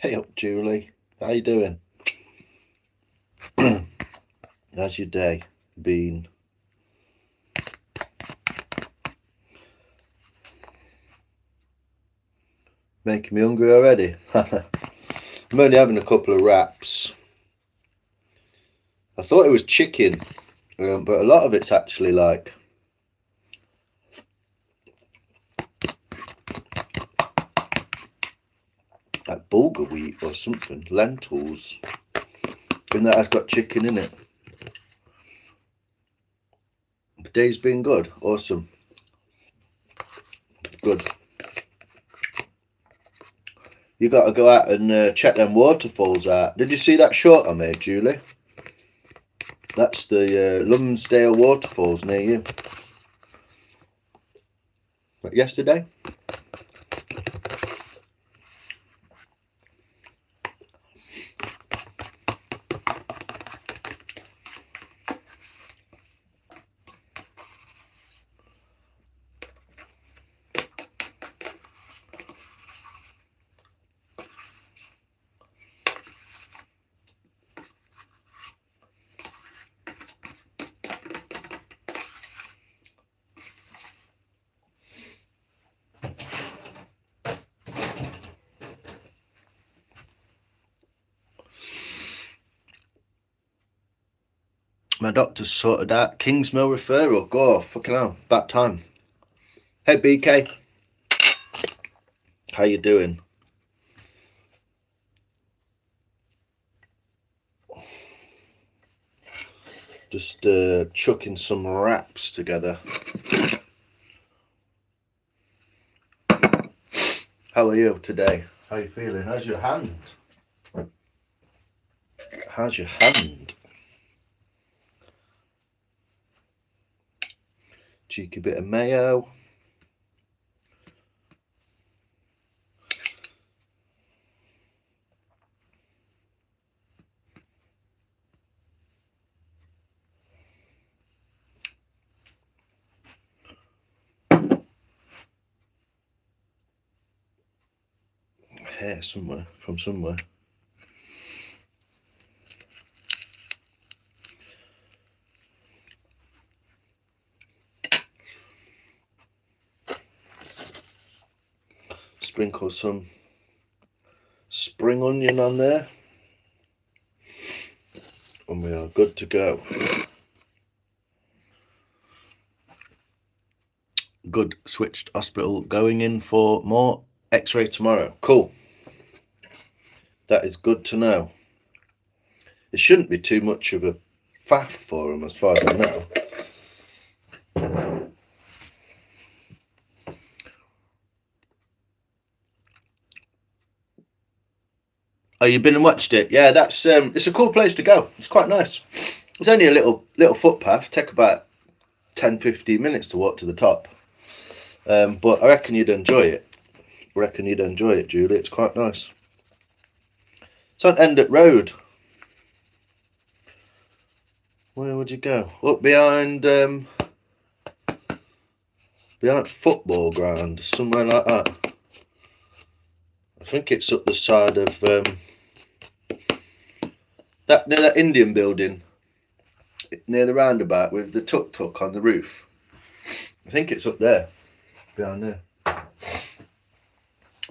Hey up, Julie. How you doing? How's your day been? Making me hungry already. I'm only having a couple of wraps. I thought it was chicken, but a lot of it's actually like bulgur wheat or something, lentils, and that has got chicken in it. The day's been good, awesome, good. You got to go out and check them waterfalls out. Did you see that short I made, Julie? That's the Lumsdale waterfalls near you. Like yesterday? My doctor's sorted out Kingsmill referral. Go, fucking hell, about time. Hey BK, how you doing? Just chucking some wraps together. How are you today? How you feeling? How's your hand? How's your hand? Cheeky bit of mayo. Hair somewhere, from somewhere. Sprinkle some spring onion on there. And we are good to go. Good, switched hospital. Going in for more x-ray tomorrow. Cool. That is good to know. It shouldn't be too much of a faff for them as far as I know. Oh, you've been and watched it? Yeah, that's it's a cool place to go. It's quite nice. It's only a little footpath. Take about 10-15 minutes to walk to the top. But I reckon you'd enjoy it. Julie. It's quite nice. It's on Endett Road. Where would you go? Up behind football ground, somewhere like that. I think it's up the side of that near that Indian building, near the roundabout with the tuk-tuk on the roof. I think it's up there, behind there.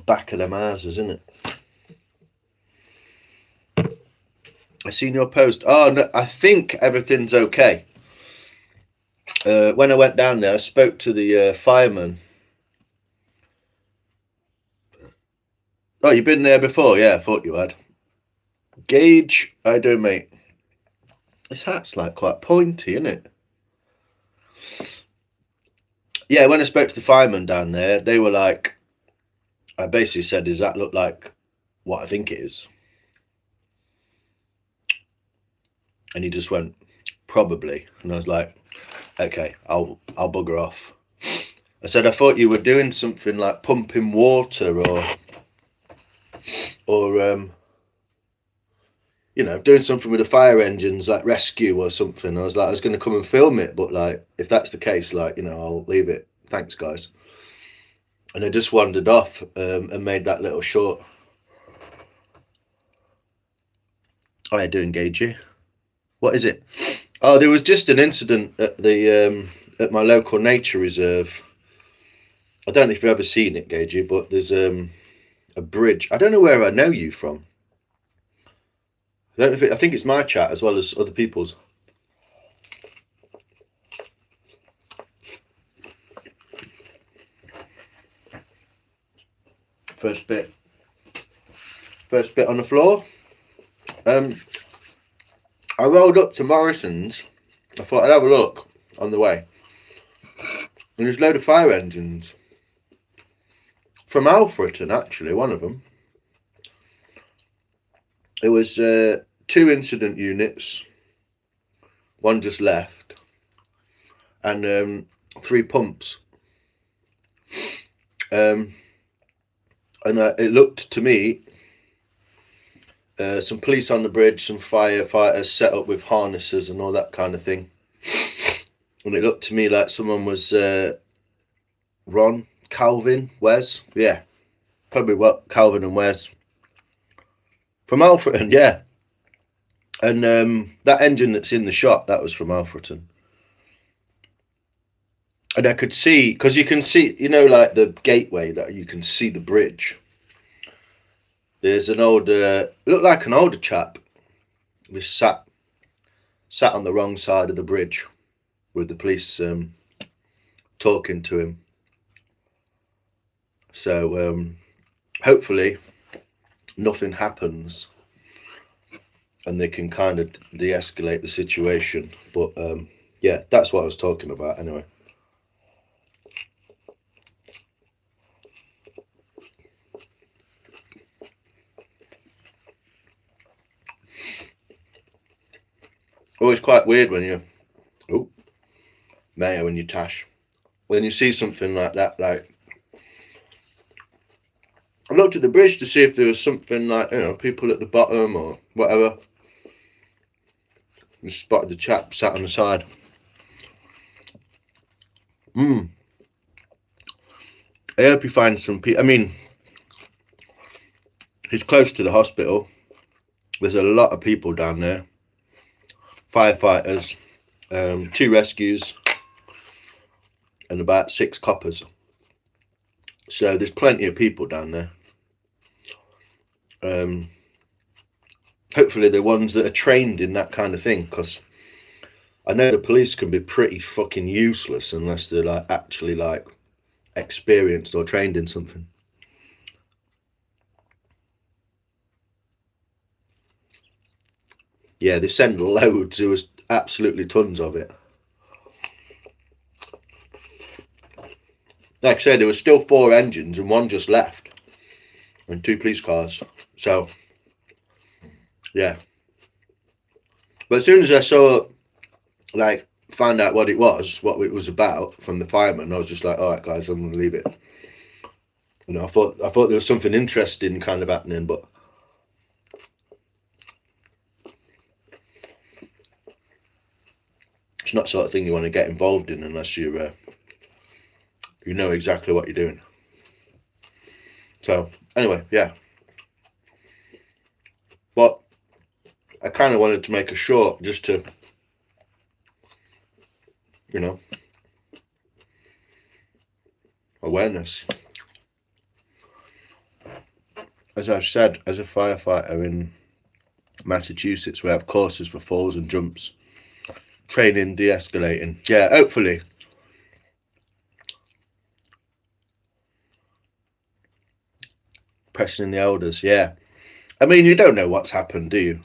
Back of them houses, isn't it? I seen your post. Oh no, I think everything's okay. When I went down there, I spoke to the fireman. Oh, you've been there before? Yeah, I thought you had. Gage, how you doing, mate? This hat's like quite pointy, isn't it? Yeah, when I spoke to the fireman down there, they were like, I basically said, does that look like what I think it is? And he just went, probably. And I was like, okay, I'll bugger off. I said, I thought you were doing something like pumping water or you know, doing something with the fire engines, like rescue or something. I was like, I was going to come and film it, but like, if that's the case, like, you know, I'll leave it. Thanks, guys. And I just wandered off and made that little short. I do engage you. What is it? Oh, there was just an incident at the at my local nature reserve. I don't know if you've ever seen it, Gagey, but there's a bridge. I don't know where I know you from. I don't know if I think it's my chat as well as other people's. First bit on the floor. I rolled up to Morrison's. I thought I'd have a look on the way. And there's a load of fire engines. From Alfreton, actually, one of them. It was 2 incident units. One just left. And 3 pumps. And it looked to me, some police on the bridge, some firefighters set up with harnesses and all that kind of thing. And it looked to me like someone was Ron, Calvin, Wes. Yeah, probably what, Calvin and Wes. From Alfreton, yeah. And that engine that's in the shop, that was from Alfreton. And I could see, because you can see, you know, like the gateway, that you can see the bridge. There's an older, looked like an older chap, was sat on the wrong side of the bridge with the police talking to him. So hopefully nothing happens and they can kind of de-escalate the situation. But yeah, that's what I was talking about anyway. Always quite weird when you, mayo when you tash, when you see something like that. Like, I looked at the bridge to see if there was something like, you know, people at the bottom or whatever. You spotted the chap sat on the side. I hope he finds some people. I mean, he's close to the hospital. There's a lot of people down there. Firefighters, 2 rescues, and about 6 coppers. So there's plenty of people down there. Hopefully the ones that are trained in that kind of thing, because I know the police can be pretty fucking useless unless they're like actually like experienced or trained in something. Yeah, they send loads. There was absolutely tons of it. Like I said, there was still 4 engines and 1 just left, and 2 police cars. So yeah, but as soon as I saw, like, found out what it was about from the fireman, I was just like, all right, guys, I'm gonna leave it. You know, I thought there was something interesting kind of happening, but it's not the sort of thing you want to get involved in unless you you know exactly what you're doing. So anyway, yeah. But I kind of wanted to make a short just to, you know, awareness. As I've said, as a firefighter in Massachusetts, we have courses for falls and jumps, training, de-escalating. Yeah, hopefully. Pressing the elders, yeah. I mean, you don't know what's happened, do you?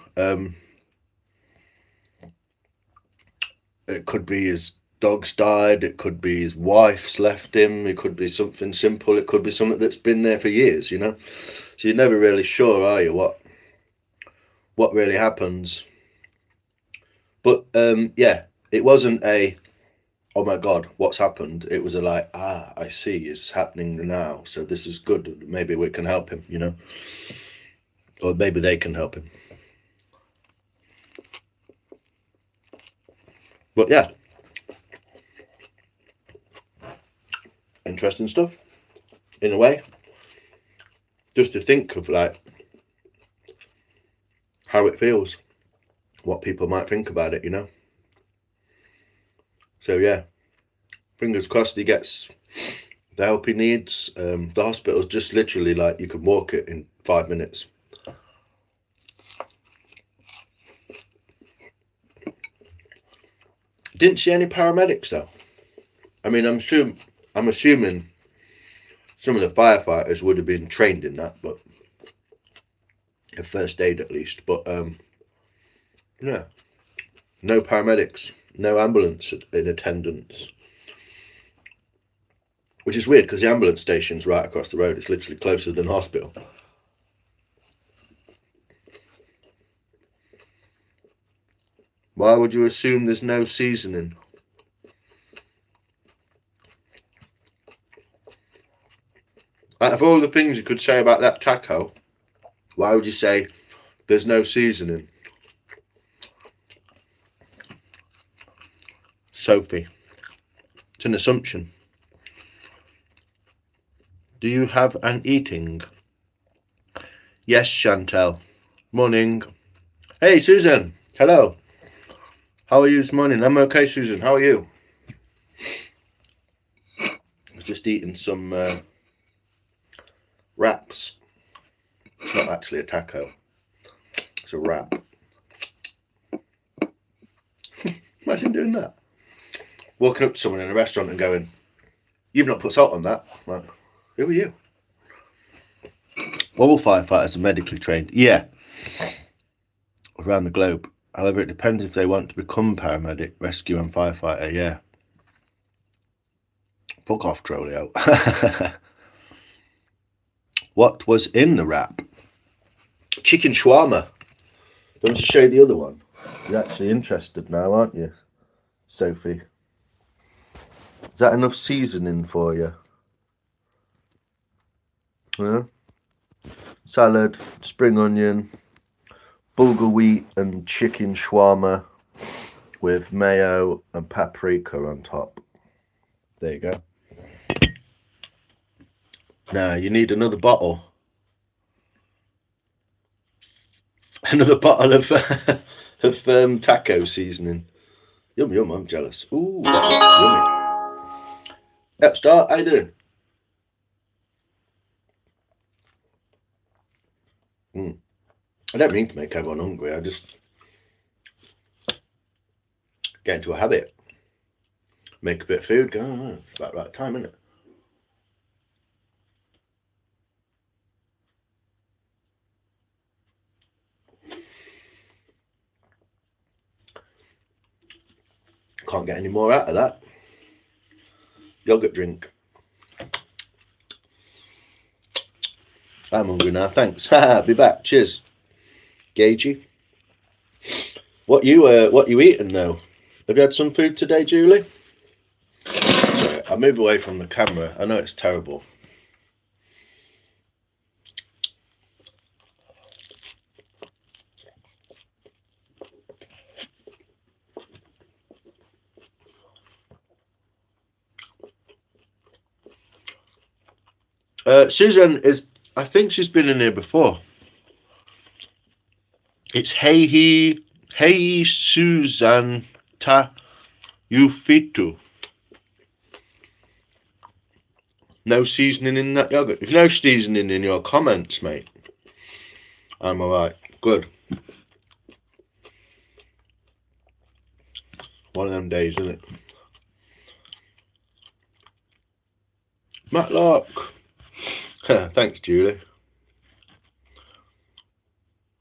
It could be his dog's died, it could be his wife's left him, it could be something simple, it could be something that's been there for years, you know? So you're never really sure, are you, what really happens. But yeah, it wasn't a, oh my God, what's happened? It was a like, I see, it's happening now, so this is good, maybe we can help him, you know? Or maybe they can help him. But yeah, interesting stuff, in a way. Just to think of like how it feels. what people might think about it, you know. So yeah, fingers crossed he gets the help he needs. The hospital's just literally like you can walk it in 5 minutes. Didn't see any paramedics though. I mean, I'm assuming some of the firefighters would have been trained in that, but a first aid at least. But yeah, no paramedics, no ambulance in attendance, which is weird because the ambulance station's right across the road. It's literally closer than the hospital. Why would you assume there's no seasoning? Out of all the things you could say about that taco, why would you say there's no seasoning? Sophie, it's an assumption. Do you have an eating? Yes, Chantel. Morning. Hey, Susan. Hello. How are you this morning? I'm okay, Susan. How are you? I was just eating some wraps. It's not actually a taco. It's a wrap. Imagine doing that. Walking up to someone in a restaurant and going, "You've not put salt on that." I'm like, who are you? All firefighters are medically trained. Yeah. Around the globe. However, it depends if they want to become paramedic, rescue and firefighter. Yeah. Fuck off, Trolio. What was in the wrap? Chicken shawarma. Do you want to show you the other one? You're actually interested now, aren't you, Sophie? Is that enough seasoning for you? Yeah. Salad, spring onion, bulgur wheat and chicken shawarma with mayo and paprika on top. There you go. Now you need another bottle. Another bottle of taco seasoning. Yum yum, I'm jealous. Ooh, that looks yummy. Yep, start, how you doing? I don't mean to make everyone hungry, I just get into a habit. Make a bit of food, go, oh, it's about right time, isn't it? Can't get any more out of that. Yogurt drink. I'm hungry now, thanks. Be back, cheers. Gagey. What you eating though? Have you had some food today, Julie? Sorry, I'll move away from the camera. I know it's terrible. Susan is, I think she's been in here before. It's hey Susan ta Ufitu. No seasoning in that yogurt. There's no seasoning in your comments, mate. I'm alright. Good. One of them days, isn't it? Matlock. Thanks, Julie.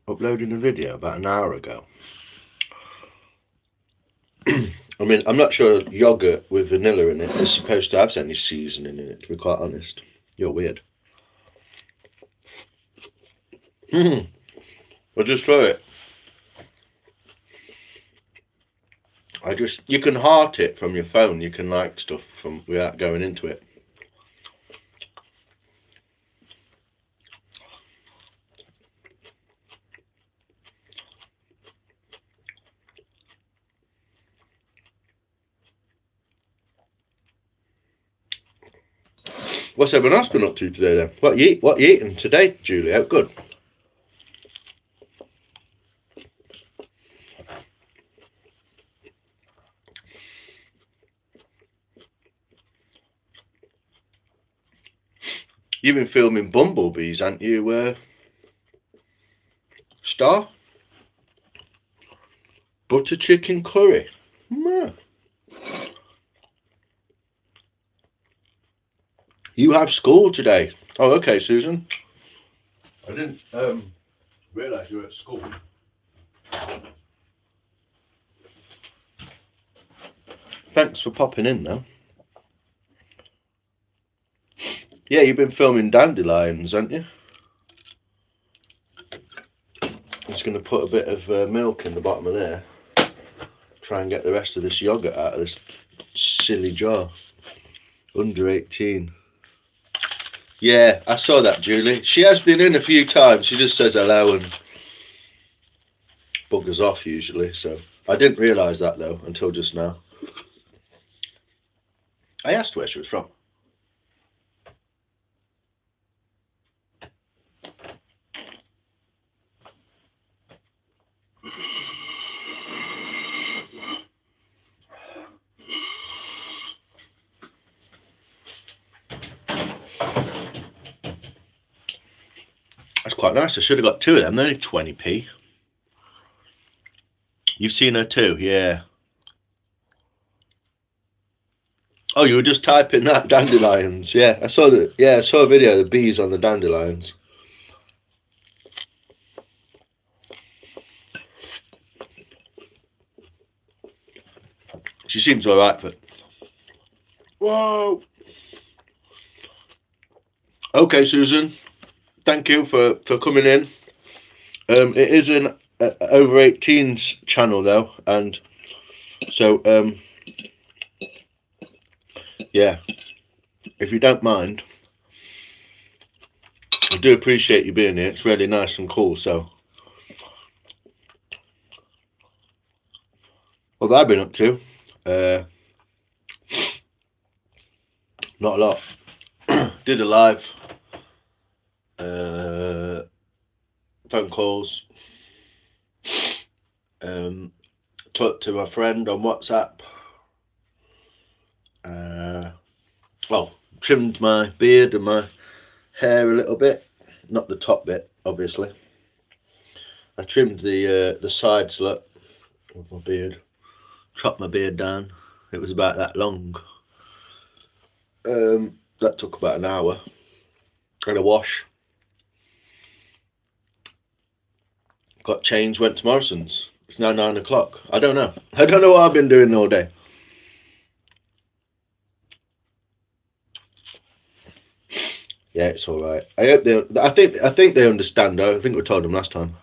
Uploading a video about an hour ago. I mean, I'm not sure yogurt with vanilla in it is supposed to have any seasoning in it, to be quite honest. You're weird. I'll just throw it. You can heart it from your phone. You can like stuff from without going into it. What's everyone else been up to today then? What you eating today, Julie? Oh, good. You've been filming bumblebees, haven't you, Star? Butter chicken curry. Mm. You have school today. Oh, okay, Susan. I didn't realise you were at school. Thanks for popping in, though. Yeah, you've been filming dandelions, haven't you? I'm just going to put a bit of milk in the bottom of there. Try and get the rest of this yogurt out of this silly jar. Under 18. Yeah, I saw that, Julie. She has been in a few times. She just says hello and buggers off usually. So I didn't realise that though until just now. I asked where she was from. That's quite nice. I should have got two of them. They're only 20p. You've seen her too, yeah. Oh, you were just typing that dandelions. Yeah, I saw that. Yeah, I saw a video of the bees on the dandelions. She seems all right, but whoa. Okay, Susan. Thank you for coming in. It is an over 18s channel though, and so yeah, if you don't mind, I do appreciate you being here. It's really nice and cool. So what have I been up to? Not a lot. Did a live, phone calls, talked to my friend on WhatsApp, well, trimmed my beard and my hair a little bit, not the top bit obviously. I trimmed the side slit with my beard, chopped my beard down. It was about that long. That took about an hour. Had a wash, got changed, went to Morrison's. It's now 9 o'clock. I don't know what I've been doing all day. Yeah, it's all right. I hope they. I think they understand. I think we told them last time.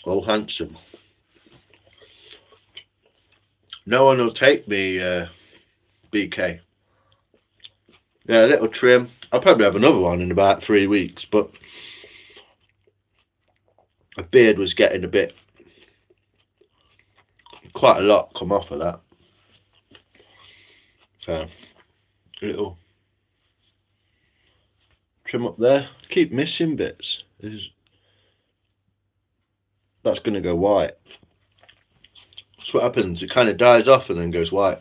Oh, handsome. No one will take me, BK. Yeah, a little trim. I'll probably have another one in about 3 weeks, but a beard was getting a bit, quite a lot come off of that. So, a little trim up there. Keep missing bits. That's going to go white. That's what happens. It kind of dies off and then goes white.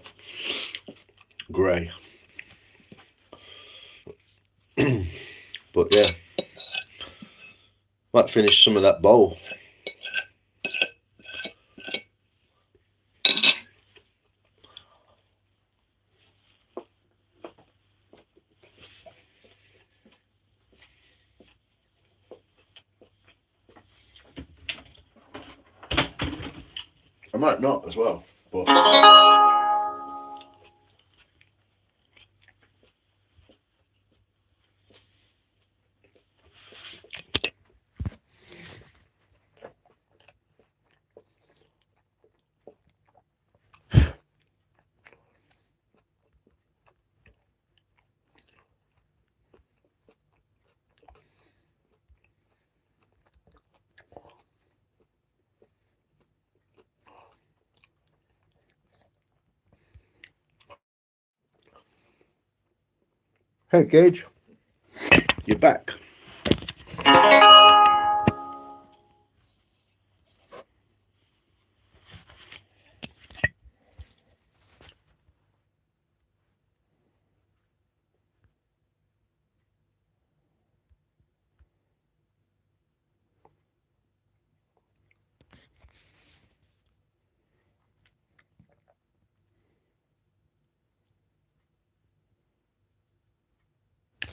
Grey. But yeah. Might finish some of that bowl. I might not as well, but hey Gage, you're back.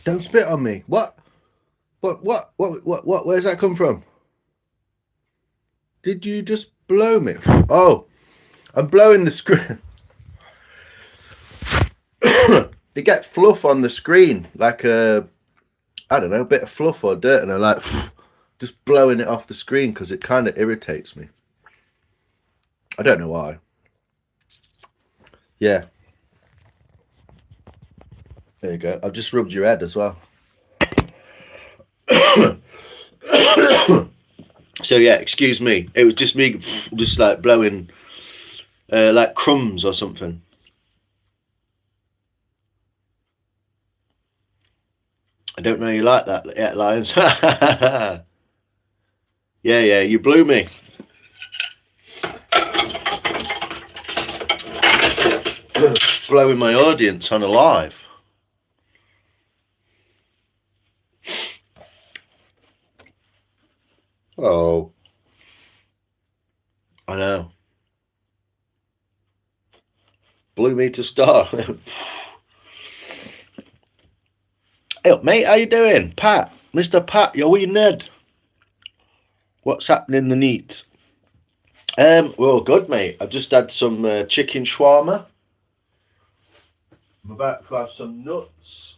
Don't spit on me. What? What? Where's that come from? Did you just blow me? Oh, I'm blowing the screen. You get fluff on the screen, like a, I don't know, a bit of fluff or dirt, and I'm like just blowing it off the screen because it kind of irritates me. I don't know why. Yeah. There you go. I've just rubbed your head as well. So yeah, excuse me. It was just me, just like blowing, like crumbs or something. I don't know you like that yet, Lions. Yeah, you blew me. Blowing my audience on a live. Oh, I know. Blew me to start. Hey, mate, how you doing? Pat, Mr. Pat, your wee Ned. What's happening in the neat? Well, good, mate. I just had some chicken shawarma. I'm about to have some nuts.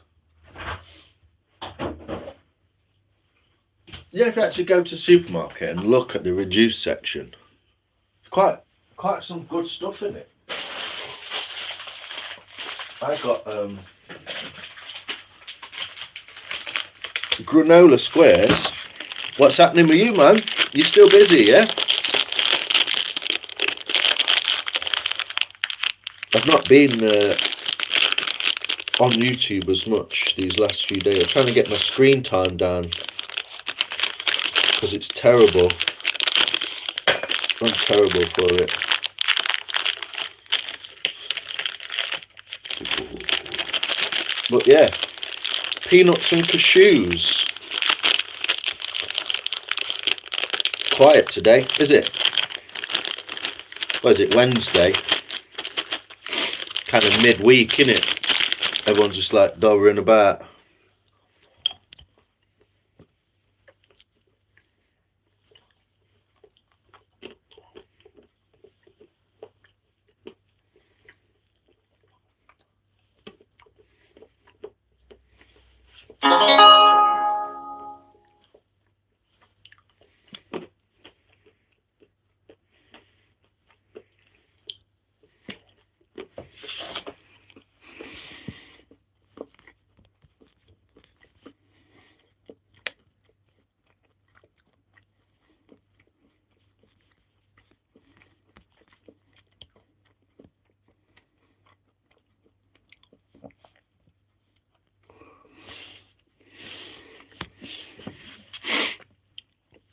You have to actually go to the supermarket and look at the reduced section. It's quite some good stuff in it. I got granola squares. What's happening with you, man? You still busy, yeah? I've not been on YouTube as much these last few days. I'm trying to get my screen time down because it's terrible. I'm terrible for it. But yeah, peanuts and cashews. Quiet today, is it? What is it, Wednesday? Kind of midweek, innit? Everyone's just like dovering about.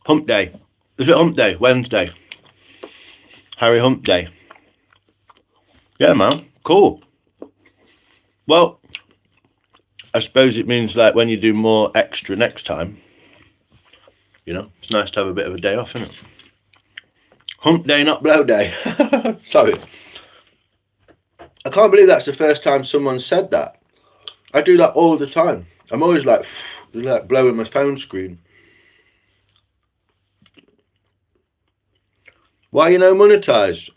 Hump day. Is it hump day? Wednesday. Harry Hump Day. Yeah, man. Cool. Well, I suppose it means like when you do more extra next time, you know, it's nice to have a bit of a day off, isn't it? Hump day, not blow day. Sorry. I can't believe that's the first time someone said that. I do that all the time. I'm always like blowing my phone screen. Why are you no monetized?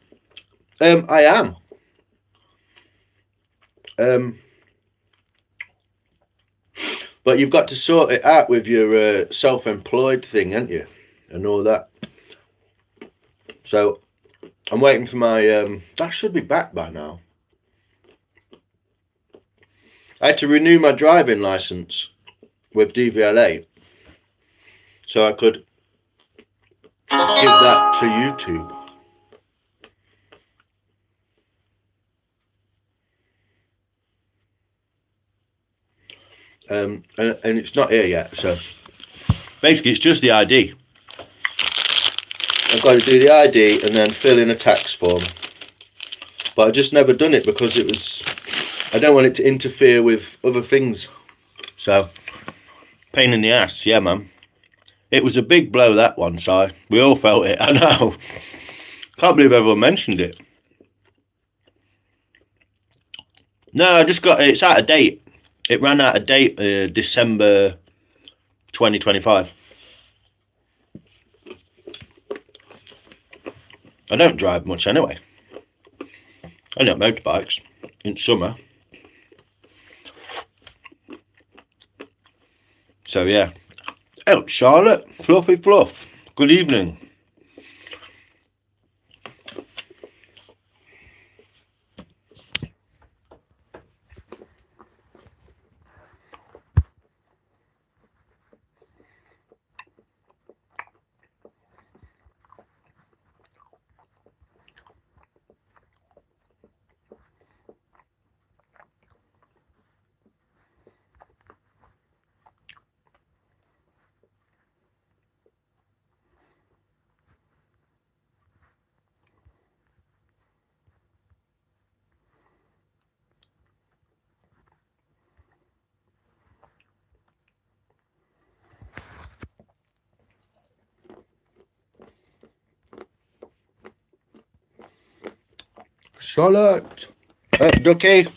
I am. But you've got to sort it out with your self-employed thing, haven't you? And all that. So I'm waiting for my that should be back by now. I had to renew my driving license with DVLA so I could give that to YouTube. And it's not here yet, so basically it's just the ID. I've got to do the ID and then fill in a tax form, but I just never done it because it was, I don't want it to interfere with other things. So pain in the ass. Yeah, man, it was a big blow, that one, so we all felt it. I know, can't believe everyone mentioned it. No, I just got, it's out of date. It ran out of date December 2025. I don't drive much anyway. I don't motorbikes in summer. So yeah. Oh, Charlotte, Fluffy Fluff. Good evening. Charlotte. Ducky.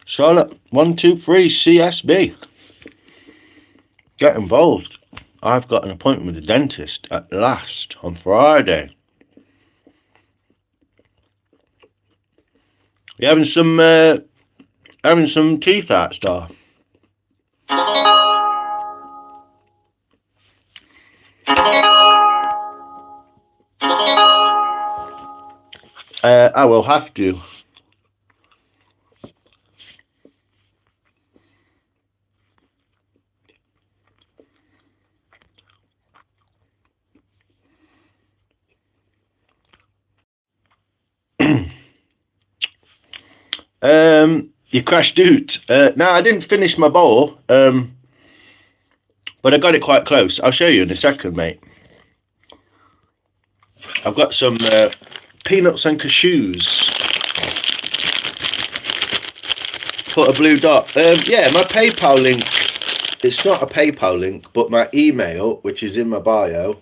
Charlotte, 123 CSB. Get involved. I've got an appointment with the dentist at last on Friday. You having some teeth out, Star? I will have to. You crashed out. No, I didn't finish my bowl, but I got it quite close. I'll show you in a second, mate. I've got some peanuts and cashews. Put a blue dot. Yeah, my PayPal link. It's not a PayPal link, but my email, which is in my bio,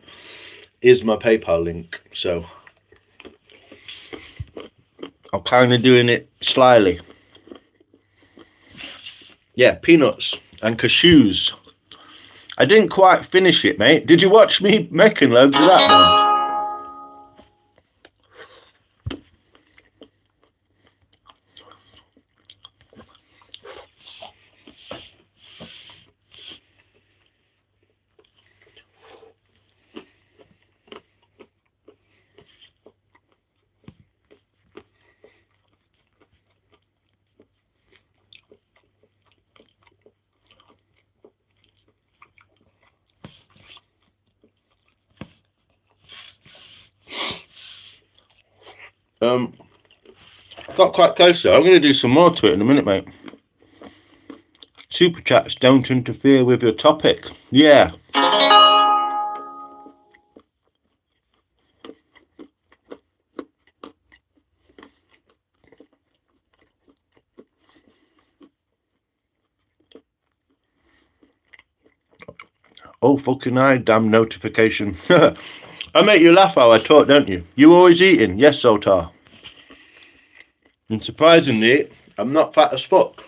is my PayPal link. So I'm kind of doing it slyly. Yeah, peanuts and cashews. I didn't quite finish it, mate. Did you watch me making loads of that, man? Got quite close though. I'm going to do some more to it in a minute, mate. Super chats don't interfere with your topic. Yeah. Oh, fucking I, damn notification. I make you laugh how I talk, don't you? You always eating? Yes, Sotar. And surprisingly, I'm not fat as fuck.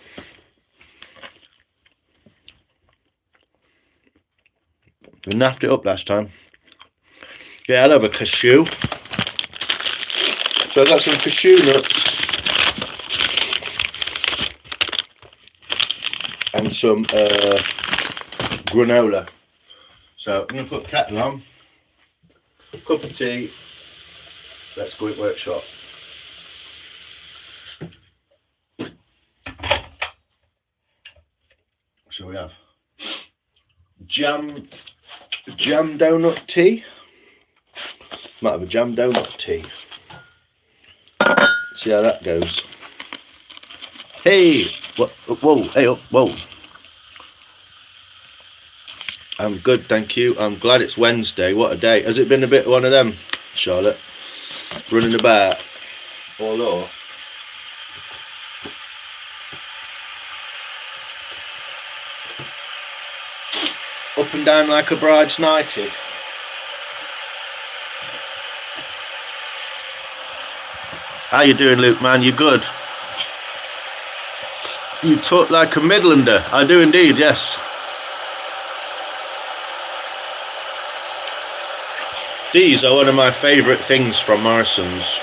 We naffed it up last time. Yeah, I'll have a cashew. So I've got some cashew nuts. And some granola. So I'm going to put the kettle on. A cup of tea. Let's go at workshop. So we have jam donut tea. Might have a jam donut tea. See how that goes. Hey, whoa, hey up, whoa. I'm good, thank you. I'm glad it's Wednesday. What a day. Has it been a bit one of them, Charlotte? Running about all over? Up and down like a bride's nightie. How you doing, Luke, man? You good? You talk like a Midlander. I do indeed, yes. These are one of my favourite things from Morrison's.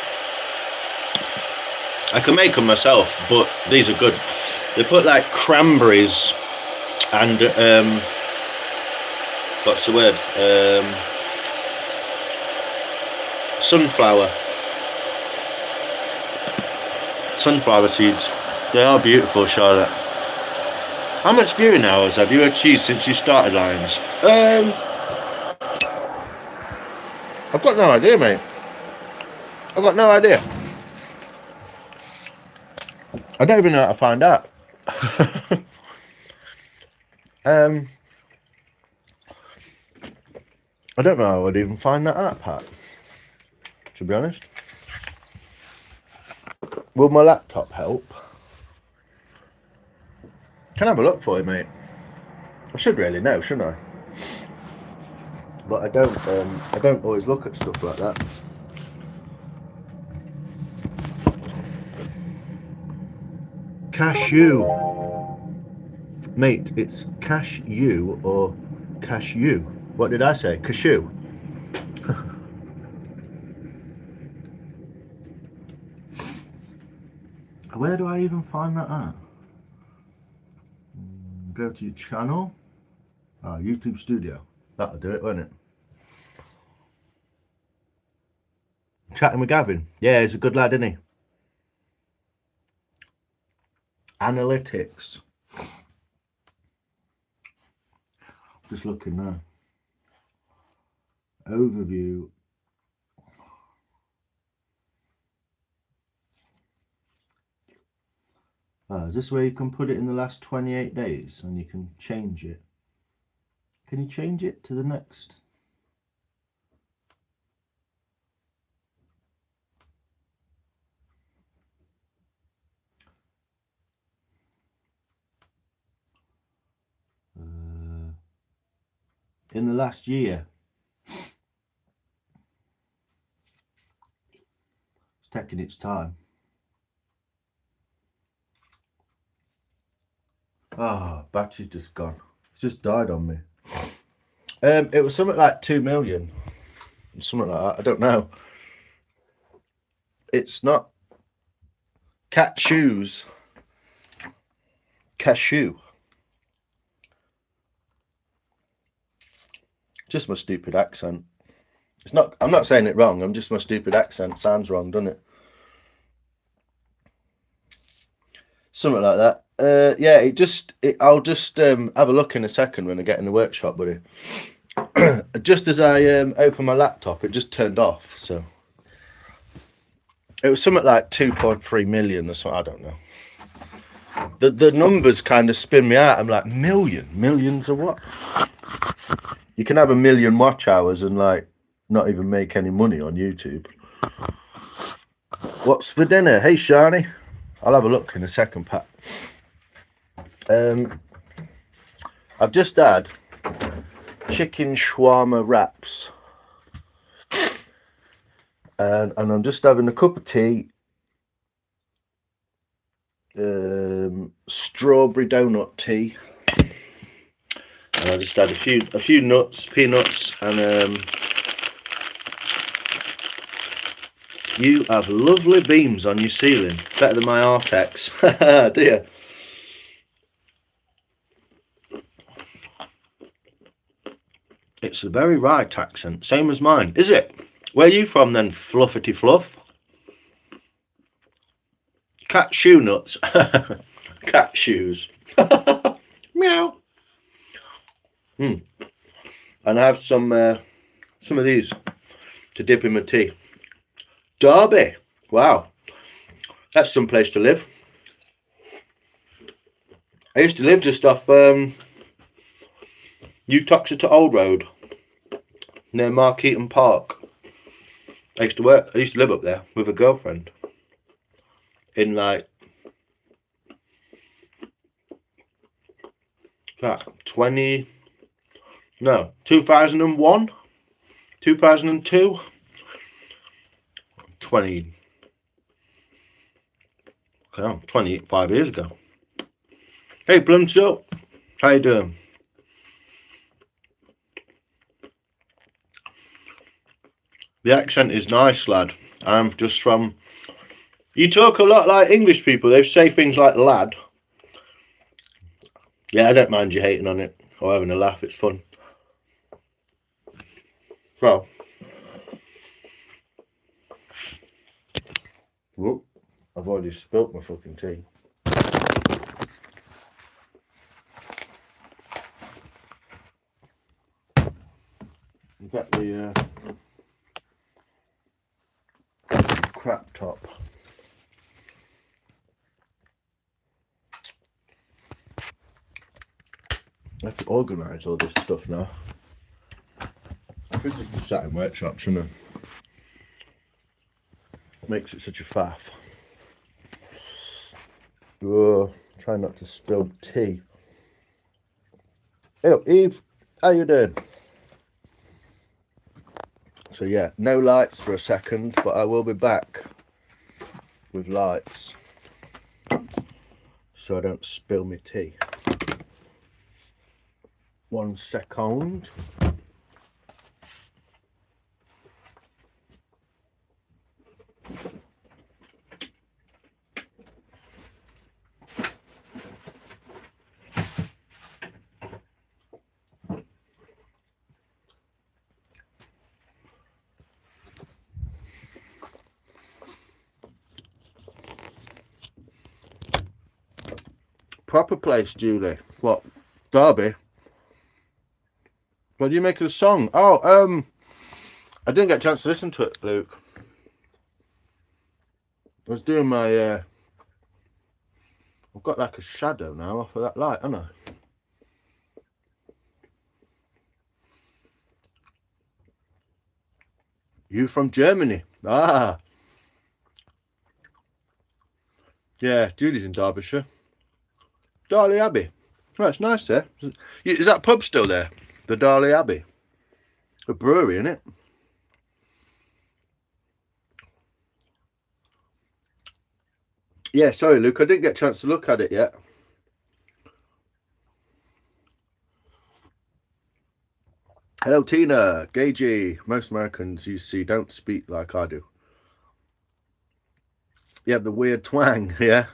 I can make them myself, but these are good. They put like cranberries and what's the word? Sunflower seeds. They are beautiful, Charlotte. How much viewing hours have you achieved since you started Lions? I've got no idea, mate. I've got no idea. I don't even know how to find out. I don't know how I would even find that out, Pat. To be honest. Will my laptop help? Can I have a look for you, mate? I should really know, shouldn't I? But I don't always look at stuff like that. Cashew. Mate, it's cashew or cashew. What did I say? Cashew. Where do I even find that at? Go to your channel. YouTube Studio. That'll do it, won't it? Chatting with Gavin. Yeah, he's a good lad, isn't he? Analytics. Just looking now. Overview. Is this where you can put it in the last 28 days and you can change it? Can you change it to the next? In the last year. It's taking its time. Battery's just gone. It's just died on me. It was something like 2 million. Something like that. I don't know. It's not cashews. Cashew. Just my stupid accent. It's not. I'm not saying it wrong. I'm just my stupid accent sounds wrong, doesn't it? Something like that. Yeah. I'll just have a look in a second when I get in the workshop, buddy. Just as I opened my laptop, it just turned off. So it was something like 2.3 million or something. I don't know. The numbers kind of spin me out. I'm like, millions of what? You can have 1 million watch hours and like not even make any money on YouTube. What's for dinner? Hey, Shani. I'll have a look in a second, Pat. I've just had chicken shawarma wraps. And I'm just having a cup of tea. Strawberry donut tea. And I just had a few nuts, peanuts, and you have lovely beams on your ceiling. Better than my Artex. Do you? It's a very right accent, same as mine. Is it? Where are you from then, Fluffity Fluff? Cat shoe nuts. Cat shoes. Meow. And I have some of these to dip in my tea. Derby. Wow. That's some place to live. I used to live just off New Toxeter Old Road near Markeaton Park. I used to live up there with a girlfriend in like 2001, 2002, 25 years ago. Hey, Blunto. How you doing? The accent is nice, lad. I'm just from... You talk a lot like English people. They say things like lad. Yeah, I don't mind you hating on it or having a laugh. It's fun. Well... Whoop. I've already spilt my fucking tea. Get the crap top. I have to organise all this stuff now. I think it's just sat in workshops, shouldn't it? Makes it such a faff. Oh, try not to spill tea. Hey, Eve, how you doing? So yeah, no lights for a second, but I will be back with lights so I don't spill my tea. 1 second. Proper place, Julie. What? Derby? What do you make of the song? Oh, I didn't get a chance to listen to it, Luke. I was doing my, I've got like a shadow now off of that light, haven't I? You from Germany? Ah. Yeah, Julie's in Derbyshire. Darley Abbey. Oh, it's nice there. Is that pub still there? The Darley Abbey? A brewery, isn't it? Yeah, sorry, Luke. I didn't get a chance to look at it yet. Hello, Tina. Gagey. Most Americans you see don't speak like I do. You have the weird twang, yeah?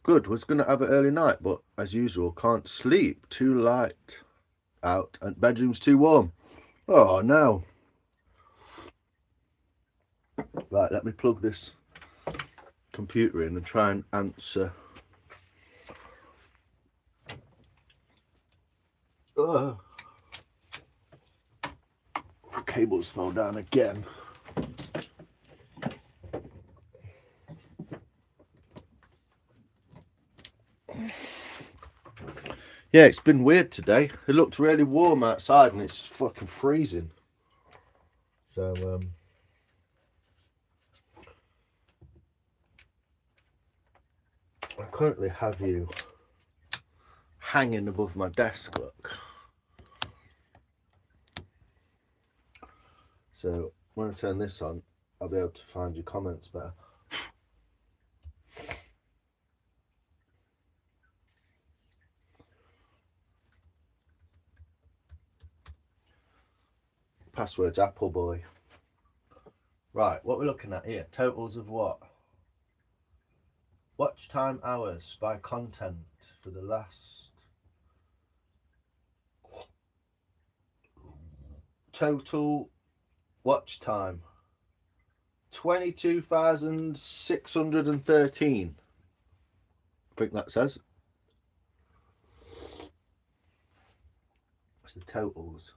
Good. Was going to have an early night, but as usual, can't sleep. Too light out and bedroom's too warm. Oh, no. Right, let me plug this computer in and try and answer. Cables fell down again. Yeah, it's been weird today. It looked really warm outside and it's fucking freezing. So, I currently have you hanging above my desk, look. So, when I turn this on, I'll be able to find your comments better. Password's Apple Boy. Right, what we're looking at here, totals of what? Watch time hours by content for the last... Total watch time 22,613. I think that says. That's the totals.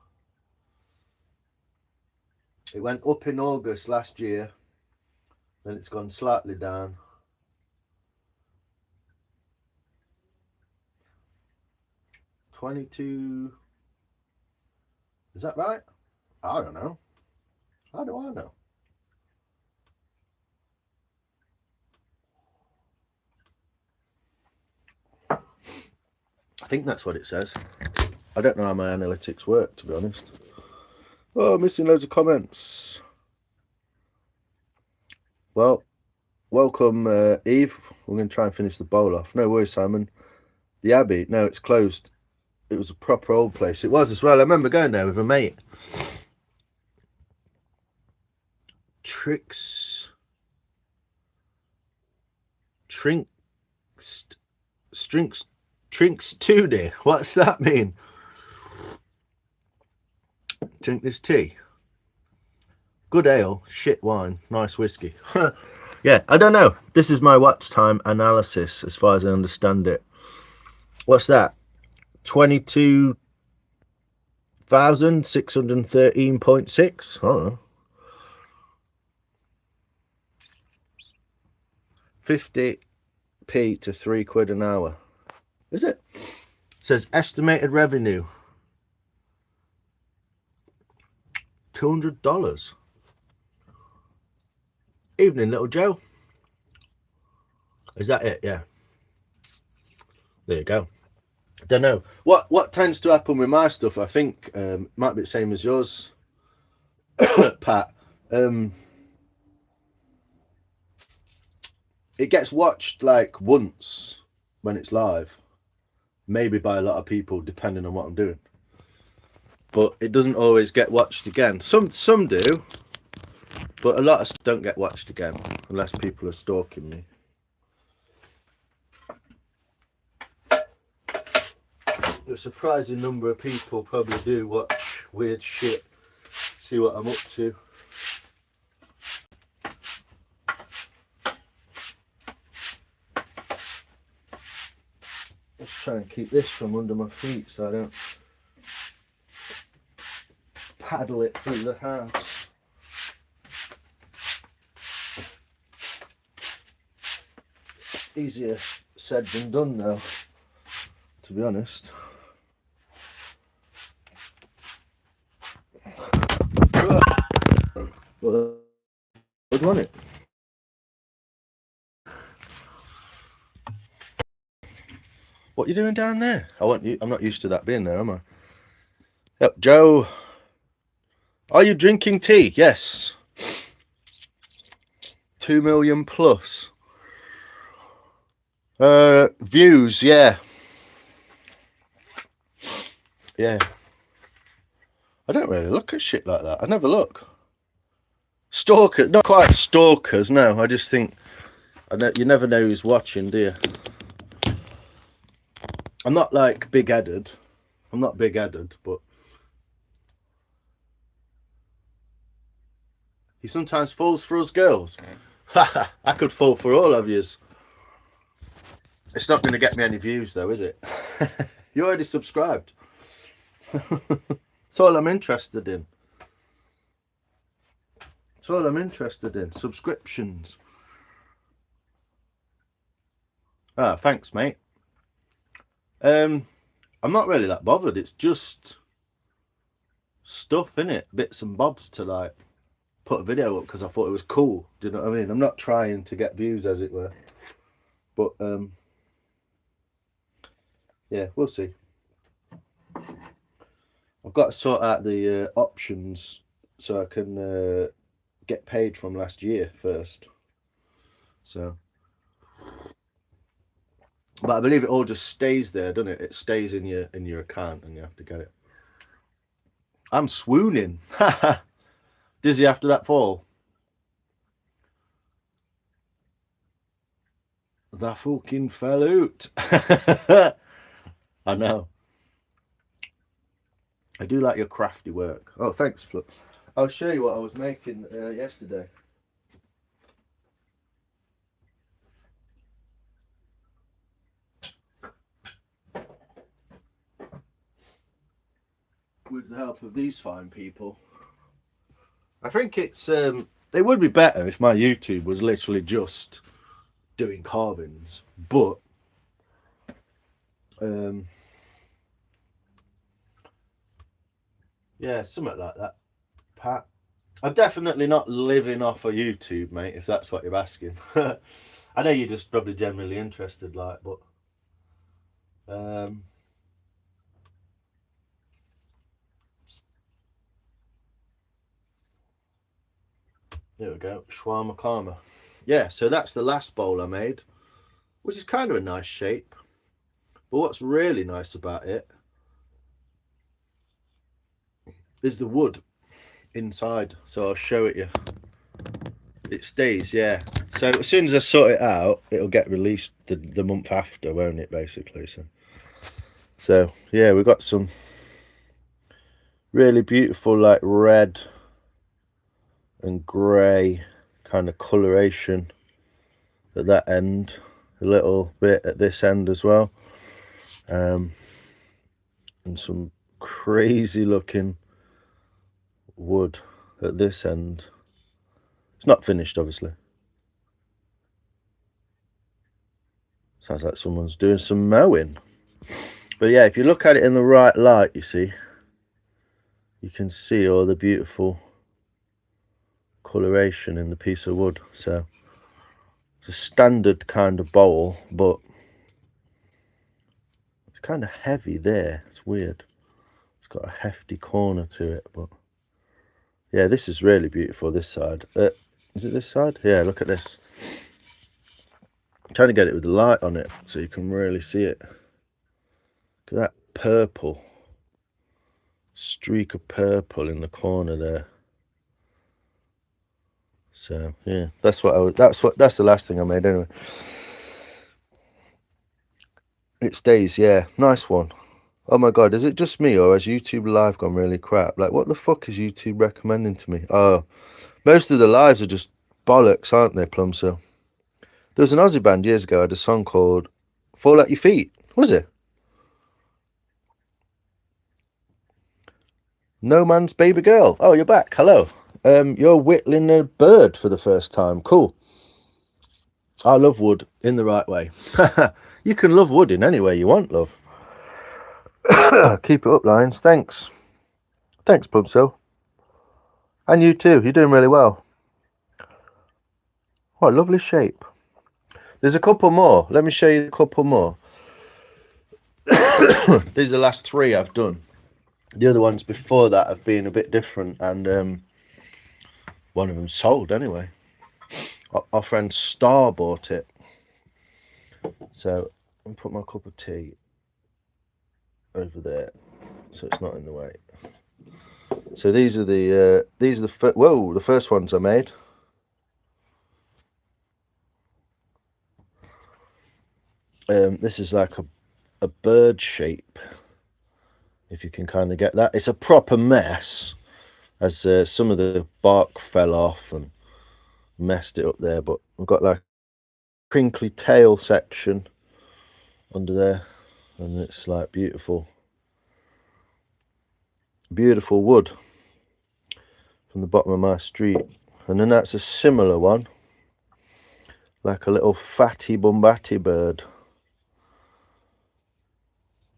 It went up in August last year, then it's gone slightly down. $22. Is that right? I don't know. How do I know? I think that's what it says. I don't know how my analytics work, to be honest. Oh, missing loads of comments. Well, Welcome, Eve. We're going to try and finish the bowl off. No worries, Simon. The Abbey, no, it's closed. It was a proper old place. It was as well. I remember going there with a mate. Trinks 2D. What's that mean? Drink this tea. Good ale, shit wine, nice whiskey. Yeah, I don't know. This is my watch time analysis as far as I understand it. What's that? 22,613.6? I don't know. 50p to £3 an hour. Is it? It says estimated revenue $200. Evening, little Joe. Is that it? Yeah. There you go. Don't know what tends to happen with my stuff. I think might be the same as yours, Pat. It gets watched like once when it's live, maybe by a lot of people depending on what I'm doing, but it doesn't always get watched again. Some do, but a lot of stuff don't get watched again unless people are stalking me. A surprising number of people probably do watch weird shit, see what I'm up to. Let's try and keep this from under my feet so I don't paddle it through the house. Easier said than done though, to be honest. Well, good, wasn't it? What are you doing down there? I'm not used to that being there, am I? Yep, Joe. Are you drinking tea? Yes. 2 million plus. Views, yeah. Yeah. I don't really look at shit like that. I never look. Stalkers, not quite stalkers, no. I just think you never know who's watching, do you? I'm not like big-headed. I'm not big-headed, but he sometimes falls for us girls. I could fall for all of yous. It's not going to get me any views, though, is it? You already subscribed. That's all I'm interested in. That's all I'm interested in. Subscriptions. Ah, thanks, mate. I'm not really that bothered. It's just stuff, innit? Bits and bobs to like put a video up because I thought it was cool. Do you know what I mean? I'm not trying to get views, as it were. But yeah, we'll see. I've got to sort out the options so I can get paid from last year first. So, but I believe it all just stays there, doesn't it? It stays in your account, and you have to get it. I'm swooning. Dizzy after that fall. The fucking fell out. I know. I do like your crafty work. Oh, thanks, Flo. I'll show you what I was making yesterday. With the help of these fine people. I think it would be better if my YouTube was literally just doing carvings, but yeah, something like that, Pat. I'm definitely not living off of YouTube, mate, if that's what you're asking. I know you're just probably generally interested, like, but there we go. Shawarma karma. yeah, so that's the last bowl I made, which is kind of a nice shape. But what's really nice about it is the wood inside. So I'll show it you. It stays, yeah. So as soon as I sort it out, it'll get released the month after, won't it, basically? So yeah, we've got some really beautiful, like, red and grey kind of coloration at that end, a little bit at this end as well, and some crazy looking wood at this end. It's not finished, obviously. Sounds like someone's doing some mowing. But yeah, if you look at it in the right light, you can see all the beautiful coloration in the piece of wood. So it's a standard kind of bowl, but it's kind of heavy there. It's weird. It's got a hefty corner to it, but yeah, this is really beautiful, this side. Is it this side? Yeah, look at this. I'm trying to get it with the light on it so you can really see it. Look at that purple streak of purple in the corner there. So yeah, that's the last thing I made anyway. It stays, yeah. Nice one. Oh my god, is it just me, or has YouTube Live gone really crap? Like, what the fuck is YouTube recommending to me? Oh, most of the lives are just bollocks, aren't they, Plumso? There was an Aussie band years ago, had a song called Fall at Your Feet. Was it? No Man's Baby Girl. Oh, you're back. Hello. You're whittling a bird for the first time. Cool. I love wood in the right way. You can love wood in any way you want, love. Keep it up, Lions. Thanks. Thanks, Plumso. And you too. You're doing really well. What a lovely shape. There's a couple more. Let me show you a couple more. These are the last 3 I've done. The other ones before that have been a bit different, and one of them sold anyway. Our friend Star bought it. So I'll put my cup of tea over there so it's not in the way. So these are the the first ones I made. This is like a bird shape, if you can kind of get that. It's a proper mess, as some of the bark fell off and messed it up there, but we've got like a crinkly tail section under there, and it's like beautiful wood from the bottom of my street. And then that's a similar one, like a little fatty bumbati bird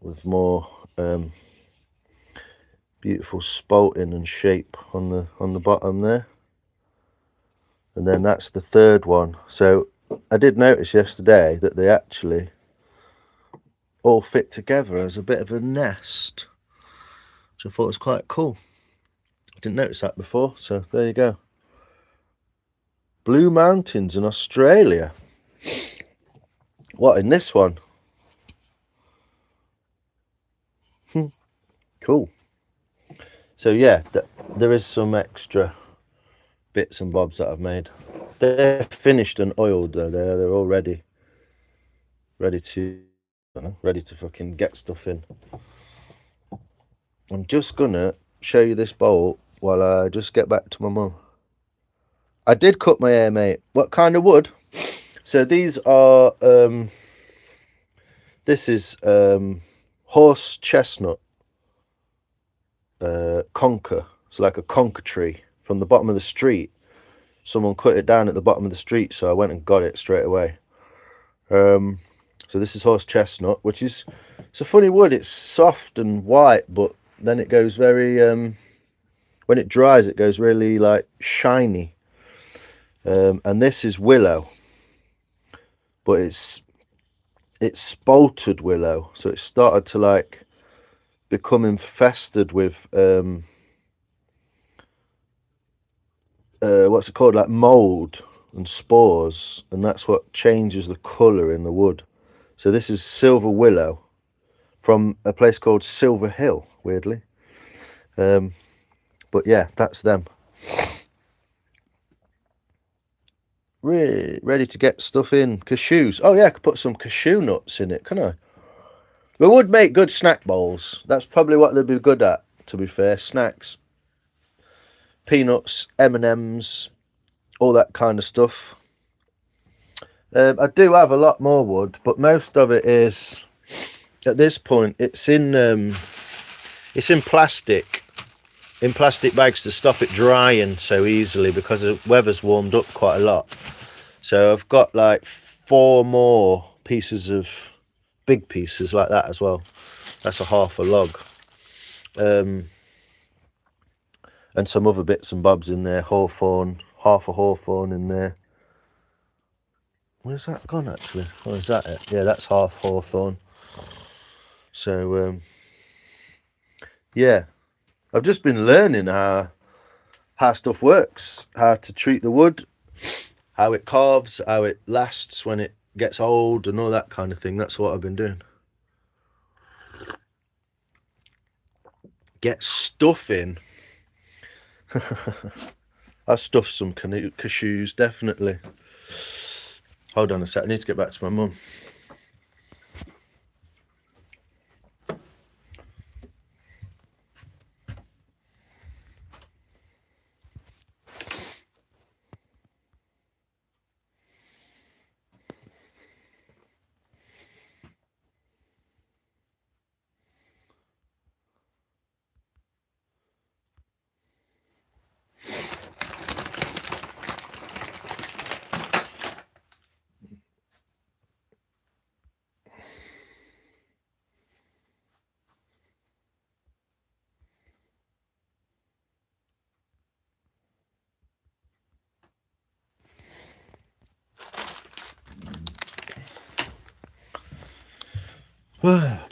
with more beautiful spalting and shape on the bottom there. And then that's the third one. So I did notice yesterday that they actually all fit together as a bit of a nest, which I thought was quite cool. I didn't notice that before, so there you go. Blue Mountains in Australia. What, in this one? Cool. So yeah, there is some extra bits and bobs that I've made. They're finished and oiled though. They're all ready to fucking get stuff in. I'm just gonna show you this bowl while I just get back to my mum. I did cut my hair, mate. What kind of wood? So these are this is horse chestnut conker. It's like a conker tree from the bottom of the street. Someone cut it down at the bottom of the street, so I went and got it straight away. So this is horse chestnut, which is, it's a funny wood. It's soft and white, but then it goes very when it dries it goes really like shiny. And this is willow, but it's spaltered willow, so it started to like become infested with what's it called, like mold and spores, and that's what changes the colour in the wood. So this is silver willow from a place called Silver Hill, weirdly. But yeah, that's them. Ready to get stuff in. Cashews. Oh yeah, I could put some cashew nuts in it, can I? We would make good snack bowls. That's probably what they'd be good at, to be fair. Snacks, peanuts, M&Ms, all that kind of stuff. I do have a lot more wood, but most of it is, at this point, it's in plastic bags to stop it drying so easily, because the weather's warmed up quite a lot. So I've got like 4 more pieces of big pieces like that as well. That's a half a log. And some other bits and bobs in there. Hawthorn, half a hawthorn in there. Where's that gone actually? Oh, is that it? Yeah, that's half hawthorn. So yeah, I've just been learning how stuff works, how to treat the wood, how it carves, how it lasts when it gets old, and all that kind of thing. That's what I've been doing. Get stuff in. I'll stuff some cashews, definitely. Hold on a sec, I need to get back to my mum.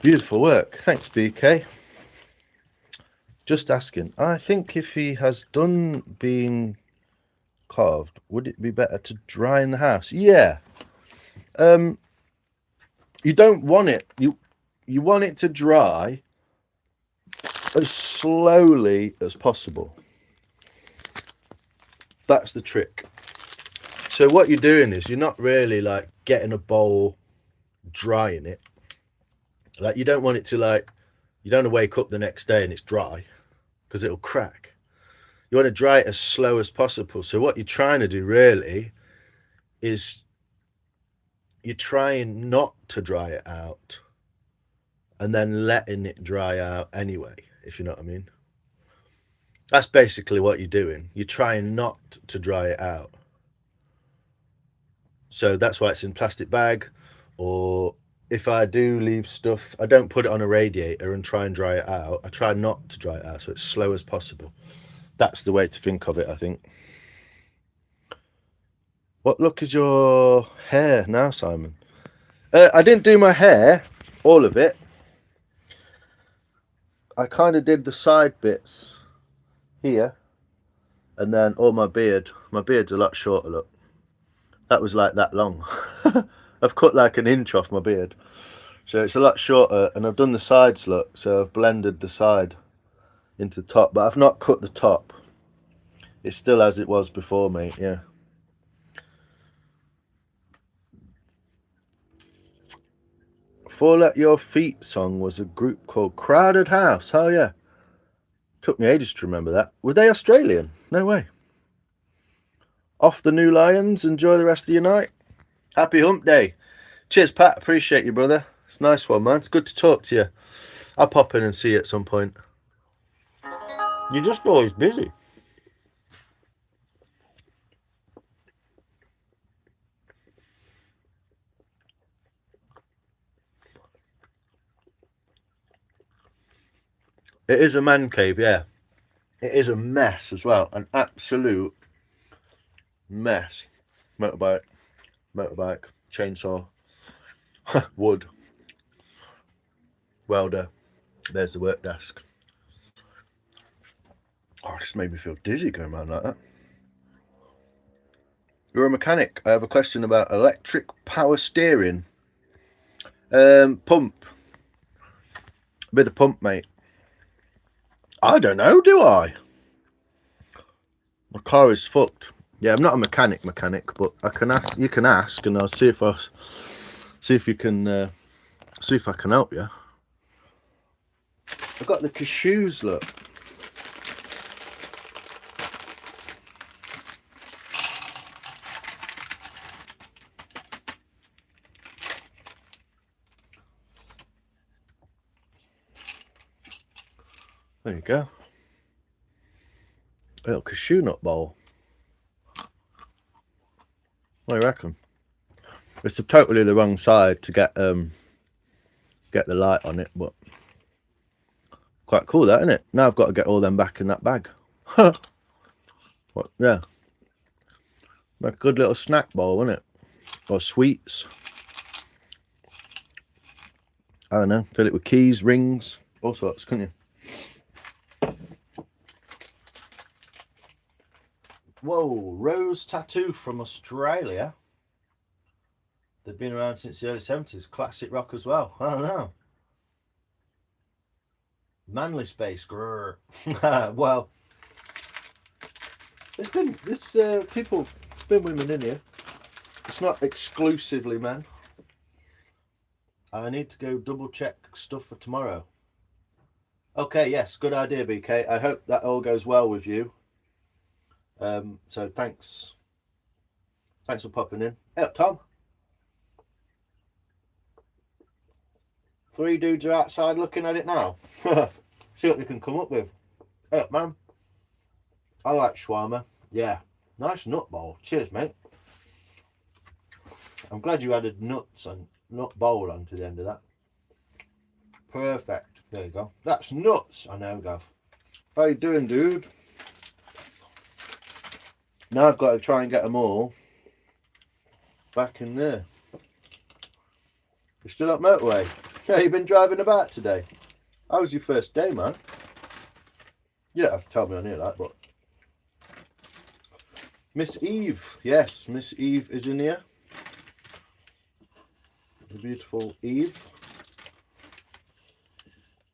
Beautiful work. Thanks, BK. Just asking. I think if he has done being carved, would it be better to dry in the house? Yeah. You don't want it. You want it to dry as slowly as possible. That's the trick. So what you're doing is you're not really like getting a bowl, drying it. Like you don't want it to you don't want to wake up the next day and it's dry, because it'll crack. You want to dry it as slow as possible. So what you're trying to do really is you're trying not to dry it out and then letting it dry out anyway, if you know what I mean. That's basically what you're doing. You're trying not to dry it out. So that's why it's in plastic bag. Or if I do leave stuff, I don't put it on a radiator and try and dry it out. I try not to dry it out so it's slow as possible. That's the way to think of it, I think. What look is your hair now, Simon? I didn't do my hair, all of it. I kind of did the side bits here, and then all my beard. My beard's a lot shorter, look. That was like that long. I've cut like an inch off my beard. So it's a lot shorter, and I've done the sides, look. So I've blended the side into the top, but I've not cut the top. It's still as it was before, mate, yeah. Fall at Your Feet song was a group called Crowded House. Oh, yeah. Took me ages to remember that. Were they Australian? No way. Off the New Lions. Enjoy the rest of your night. Happy hump day. Cheers, Pat. Appreciate you, brother. It's a nice one, man. It's good to talk to you. I'll pop in and see you at some point. You're just always busy. It is a man cave, yeah. It is a mess as well. An absolute mess. Motorbike, chainsaw, wood, welder. There's the work desk. Oh, it just made me feel dizzy going around like that. You're a mechanic. I have a question about electric power steering. Pump. A bit of pump, mate. I don't know, do I? My car is fucked. Yeah, I'm not a mechanic, but I can ask. You can ask, and I'll see if you can see if I can help you. I've got the cashews. Look. There you go. A little cashew nut bowl. What do you reckon? It's totally the wrong side to get the light on it, but quite cool, that, isn't it? Now I've got to get all them back in that bag. What? Yeah. A good little snack bowl, isn't it? Or sweets. I don't know. Fill it with keys, rings, all sorts, couldn't you? Whoa, rose tattoo from Australia. They've been around since the early 70s. Classic rock as well. I don't know. Manly space. Grrr. Well, there's been people, there's been women in here. It's not exclusively men. I need to go double check stuff for tomorrow. Okay, yes, good idea, BK. I hope that all goes well with you. So thanks for popping in. Hey up, Tom. 3 dudes are outside looking at it now. See what they can come up with. Hey up, man. I like shawarma. Yeah, nice nut bowl. Cheers, mate. I'm glad you added nuts and nut bowl onto the end of that. Perfect. There you go. That's nuts. I know, Gav. How you doing, dude? Now I've got to try and get them all back in there. You're still up motorway? Yeah, you've been driving about today. How was your first day, man? You don't have to tell me on here that, but Miss Eve. Yes, Miss Eve is in here. The beautiful Eve.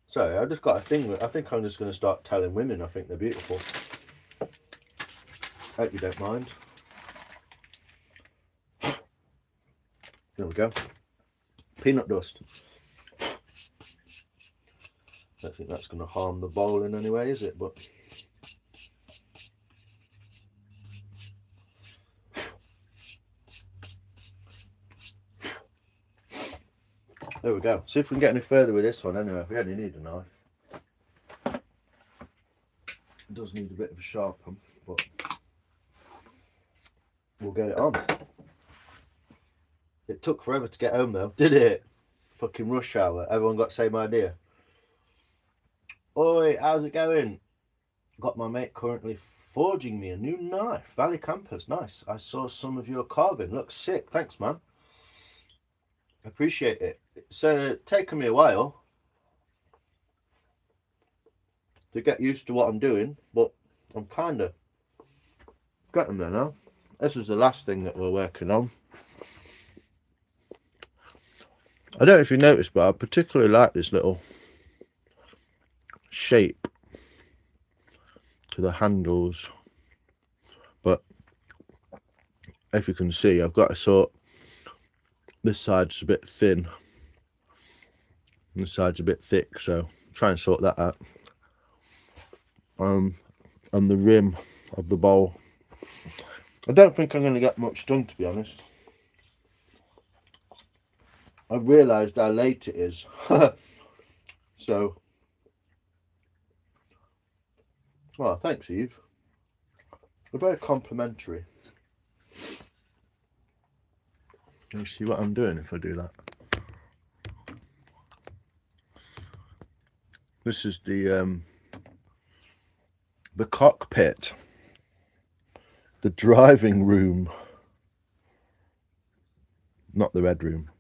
Sorry, I just got a thing. I think I'm just going to start telling women I think they're beautiful. Hope you don't mind. There we go. Peanut dust. Don't think that's going to harm the bowl in any way, is it? But there we go. See if we can get any further with this one anyway. We only need a knife. It does need a bit of a sharpen, but we'll get it on. It took forever to get home though, did it? Fucking rush hour. Everyone got the same idea. Oi, how's it going? Got my mate currently forging me a new knife. Valley Campers, nice. I saw some of your carving. Looks sick. Thanks, man. Appreciate it. It's taken me a while to get used to what I'm doing, but I'm kind of getting there now. This is the last thing that we're working on. I don't know if you noticed, but I particularly like this little shape to the handles. But if you can see, I've got a sort. This side's a bit thin. This side's a bit thick, so try and sort that out. And the rim of the bowl. I don't think I'm going to get much done, to be honest. I've realised how late it is. So, well, thanks, Eve. They're very complimentary. Can you see what I'm doing if I do that? This is the cockpit, the driving room, not the red room.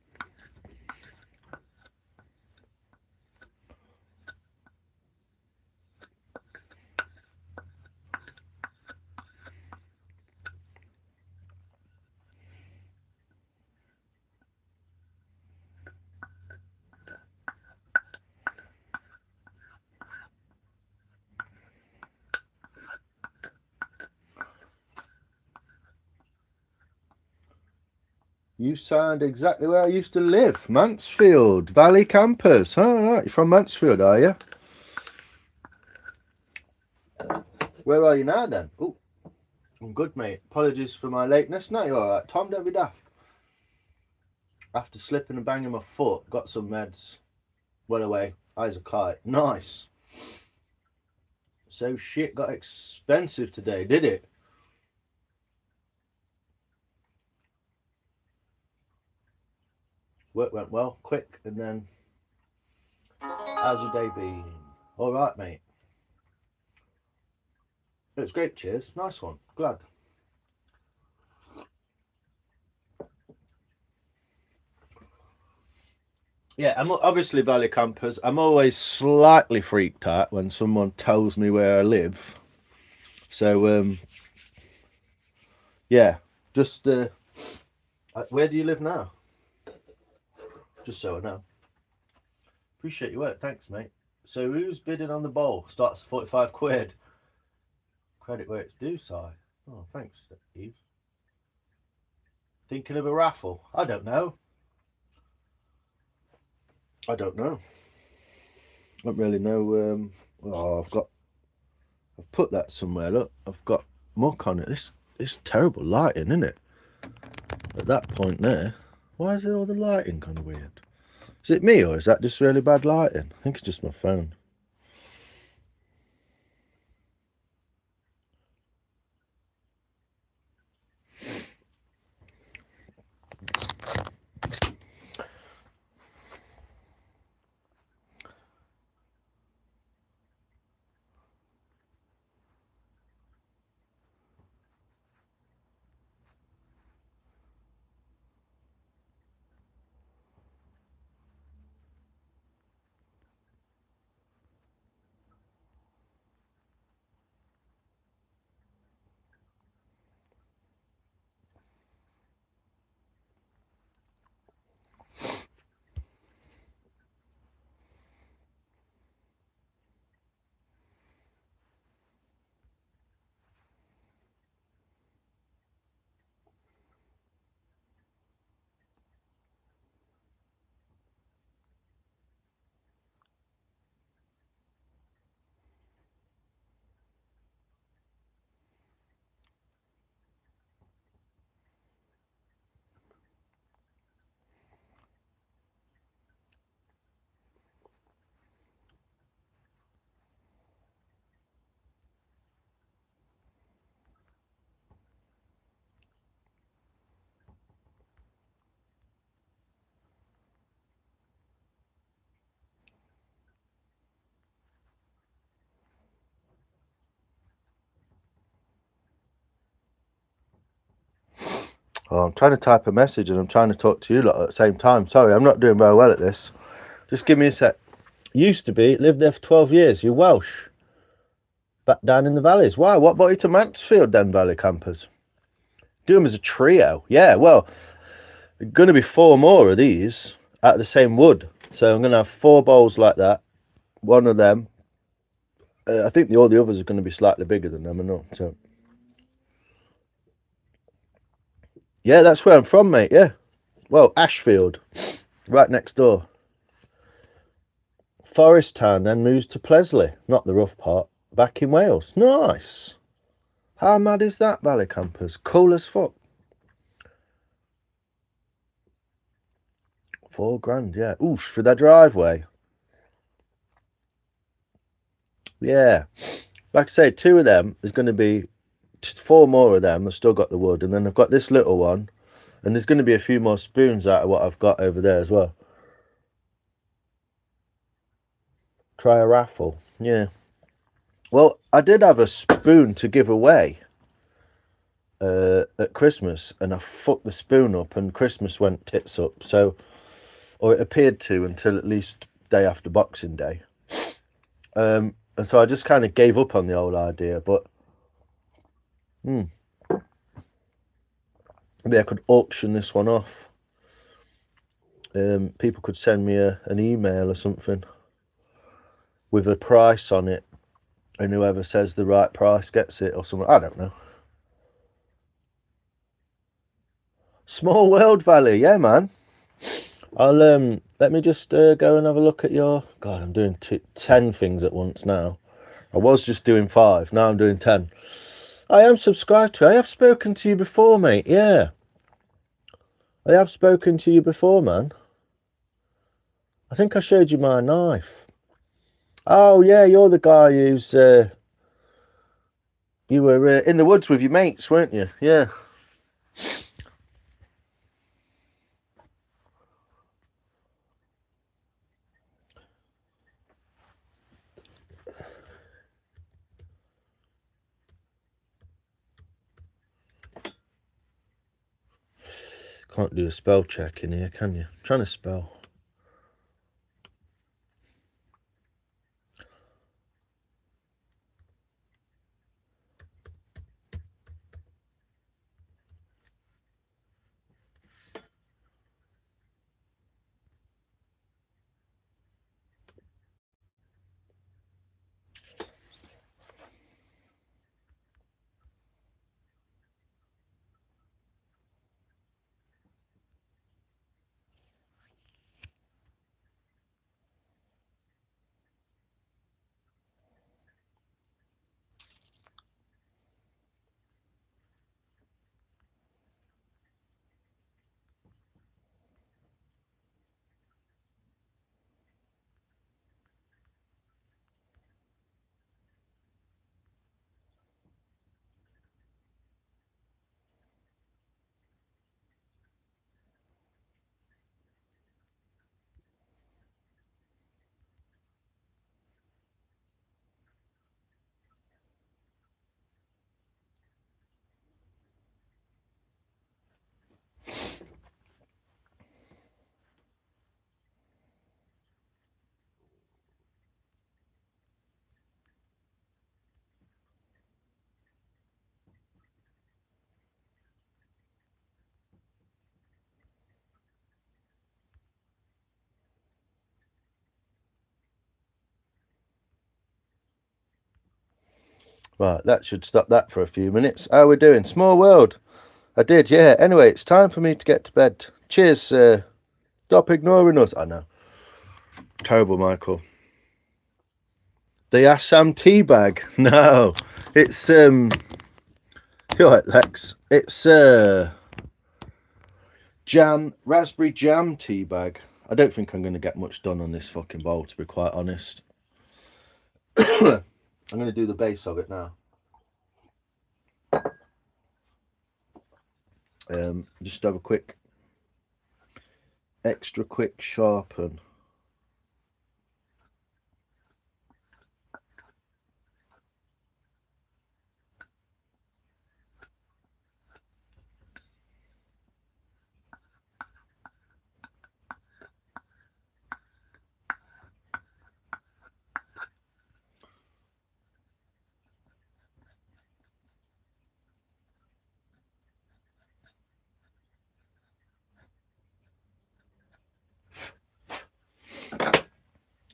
You sound exactly where I used to live. Mansfield, Valley Campers. All right, you're from Mansfield, are you? Where are you now then? Oh, I'm good, mate. Apologies for my lateness. No, you're all right. Tom, don't be daft. After slipping and banging my foot, got some meds. Went away. Eyes a kite. Nice. So shit got expensive today, did it? Work went well, quick, and then how's your day been? All right, mate. It's great. Cheers. Nice one. Glad. Yeah, I'm obviously Valley Campers. I'm always slightly freaked out when someone tells me where I live. So, yeah, just where do you live now? Just so I know. Appreciate your work. Thanks, mate. So, who's bidding on the bowl? Starts at 45 quid. Credit where it's due, Si. Oh, thanks, Steve. Thinking of a raffle? I don't know. I don't really know. Oh, I've put that somewhere. Look, I've got muck on it. It's terrible lighting, isn't it? At that point there, why is it all the lighting kind of weird? Is it me or is that just really bad lighting? I think it's just my phone. Oh, I'm trying to type a message and I'm trying to talk to you lot at the same time. Sorry, I'm not doing very well at this. Just give me a sec. Used to be, lived there for 12 years. You're Welsh. Back down in the valleys. Wow, what brought you to Mansfield then, Valley Campers? Do them as a trio. Yeah, well, going to be 4 more of these out of the same wood. So I'm going to have 4 bowls like that. One of them. I think all the others are going to be slightly bigger than them. I know. So yeah, that's where I'm from, mate. Yeah. Well, Ashfield, right next door. Forest Town then moves to Plesley, not the rough part, back in Wales. Nice. How mad is that, Valley Campers? Cool as fuck. 4 grand, yeah. Oosh, for their driveway. Yeah. Like I say, 2 of them, there's going to be 4 more of them. I've still got the wood. And then I've got this little one. And there's going to be a few more spoons out of what I've got over there as well. Try a raffle. Yeah. Well, I did have a spoon to give away at Christmas. And I fucked the spoon up and Christmas went tits up. So, or it appeared to until at least day after Boxing Day. And so I just kind of gave up on the old idea. But maybe I could auction this one off. People could send me an email or something with a price on it, and whoever says the right price gets it or something. I don't know. Small world, Valley. Yeah, man. I'll let me just go and have a look at your. God, I'm doing 10 things at once now. I was just doing 5. Now I'm doing 10. I am subscribed to. I have spoken to you before, mate. Yeah, I have spoken to you before, man. I think I showed you my knife. Oh yeah, you're the guy who's you were in the woods with your mates, weren't you? Yeah. Can't do a spell check in here, can you? I'm trying to spell. Right, that should stop that for a few minutes. How are we doing? Small world. I did, yeah. Anyway, it's time for me to get to bed. Cheers. Stop ignoring us. I know. Terrible, Michael. The Assam tea bag. No, it's you're right, Lex. It's raspberry jam tea bag. I don't think I'm going to get much done on this fucking bowl, to be quite honest. I'm going to do the base of it now. Just have a extra quick sharpen.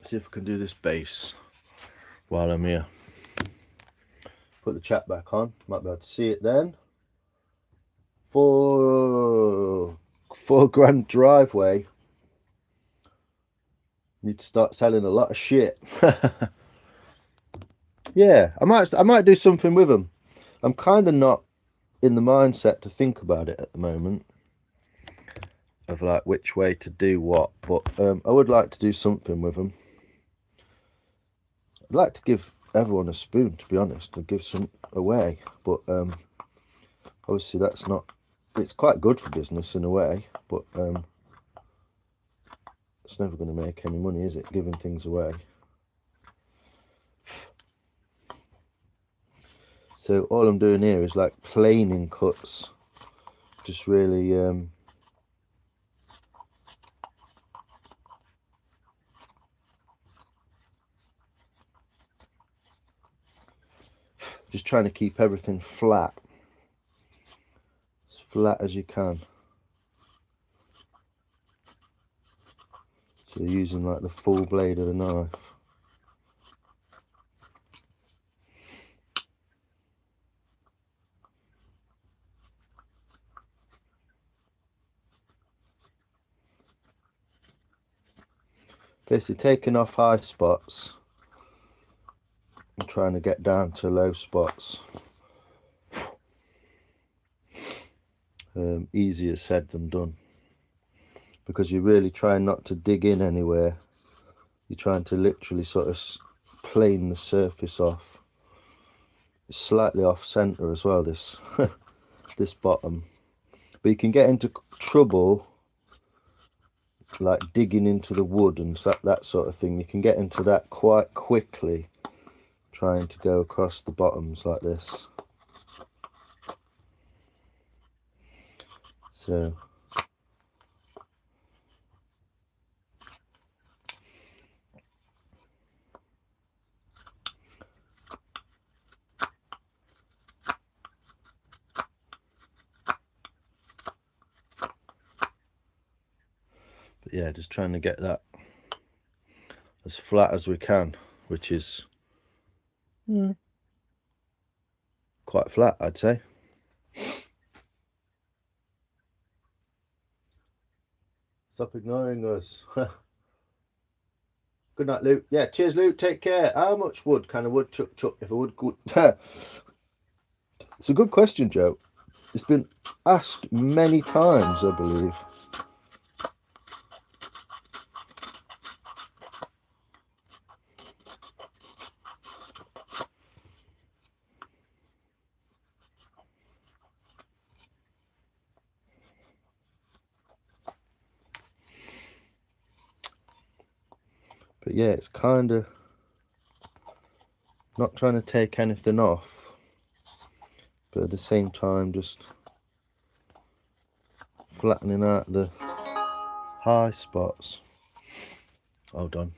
See if I can do this base while I'm here. Put the chat back on. Might be able to see it then. 4 grand driveway. Need to start selling a lot of shit. Yeah, I might do something with them. I'm kind of not in the mindset to think about it at the moment, of like which way to do what, but I would like to do something with them. I'd like to give everyone a spoon, to be honest, and give some away, but obviously that's not, it's quite good for business in a way, but it's never going to make any money, is it, giving things away? So all I'm doing here is like planing cuts, just really just trying to keep everything flat, as flat as you can. So using like the full blade of the knife. Basically taking off high spots and trying to get down to low spots. Easier said than done, because you're really trying not to dig in anywhere. You're trying to literally sort of plane the surface off. It's slightly off center as well, this this bottom, but you can get into trouble like digging into the wood and that sort of thing. You can get into that quite quickly trying to go across the bottoms like this. So but yeah, just trying to get that as flat as we can, which is quite flat, I'd say. Stop ignoring us. Good night, Luke. Yeah, cheers, Luke. Take care. How much wood can a woodchuck chuck if a wood good? It's a good question, Joe. It's been asked many times, I believe. But yeah, it's kind of not trying to take anything off, but at the same time just flattening out the high spots. Hold on.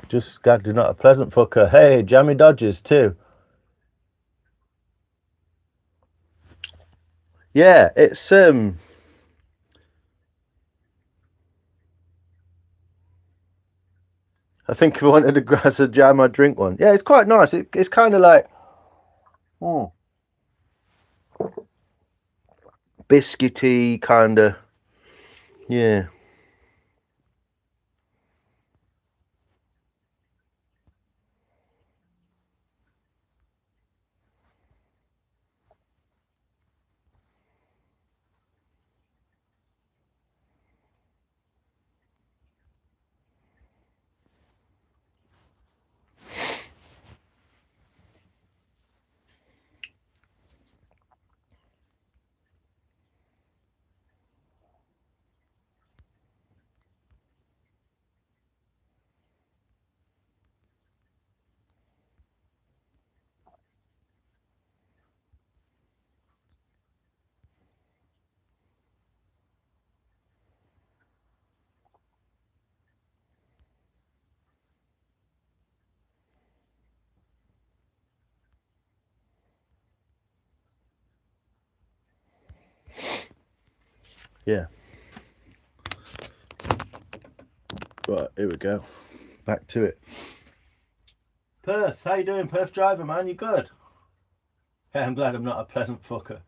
Just God, you're not a pleasant fucker. Hey, Jammy Dodgers too. Yeah, it's I think if I wanted a glass of jam, I'd drink one. Yeah, it's quite nice. It's kind of like biscuity, kind of. Yeah. Yeah. Right, here we go. Back to it. Perth, how you doing, Perth driver, man? You good? Yeah, I'm glad I'm not a pleasant fucker.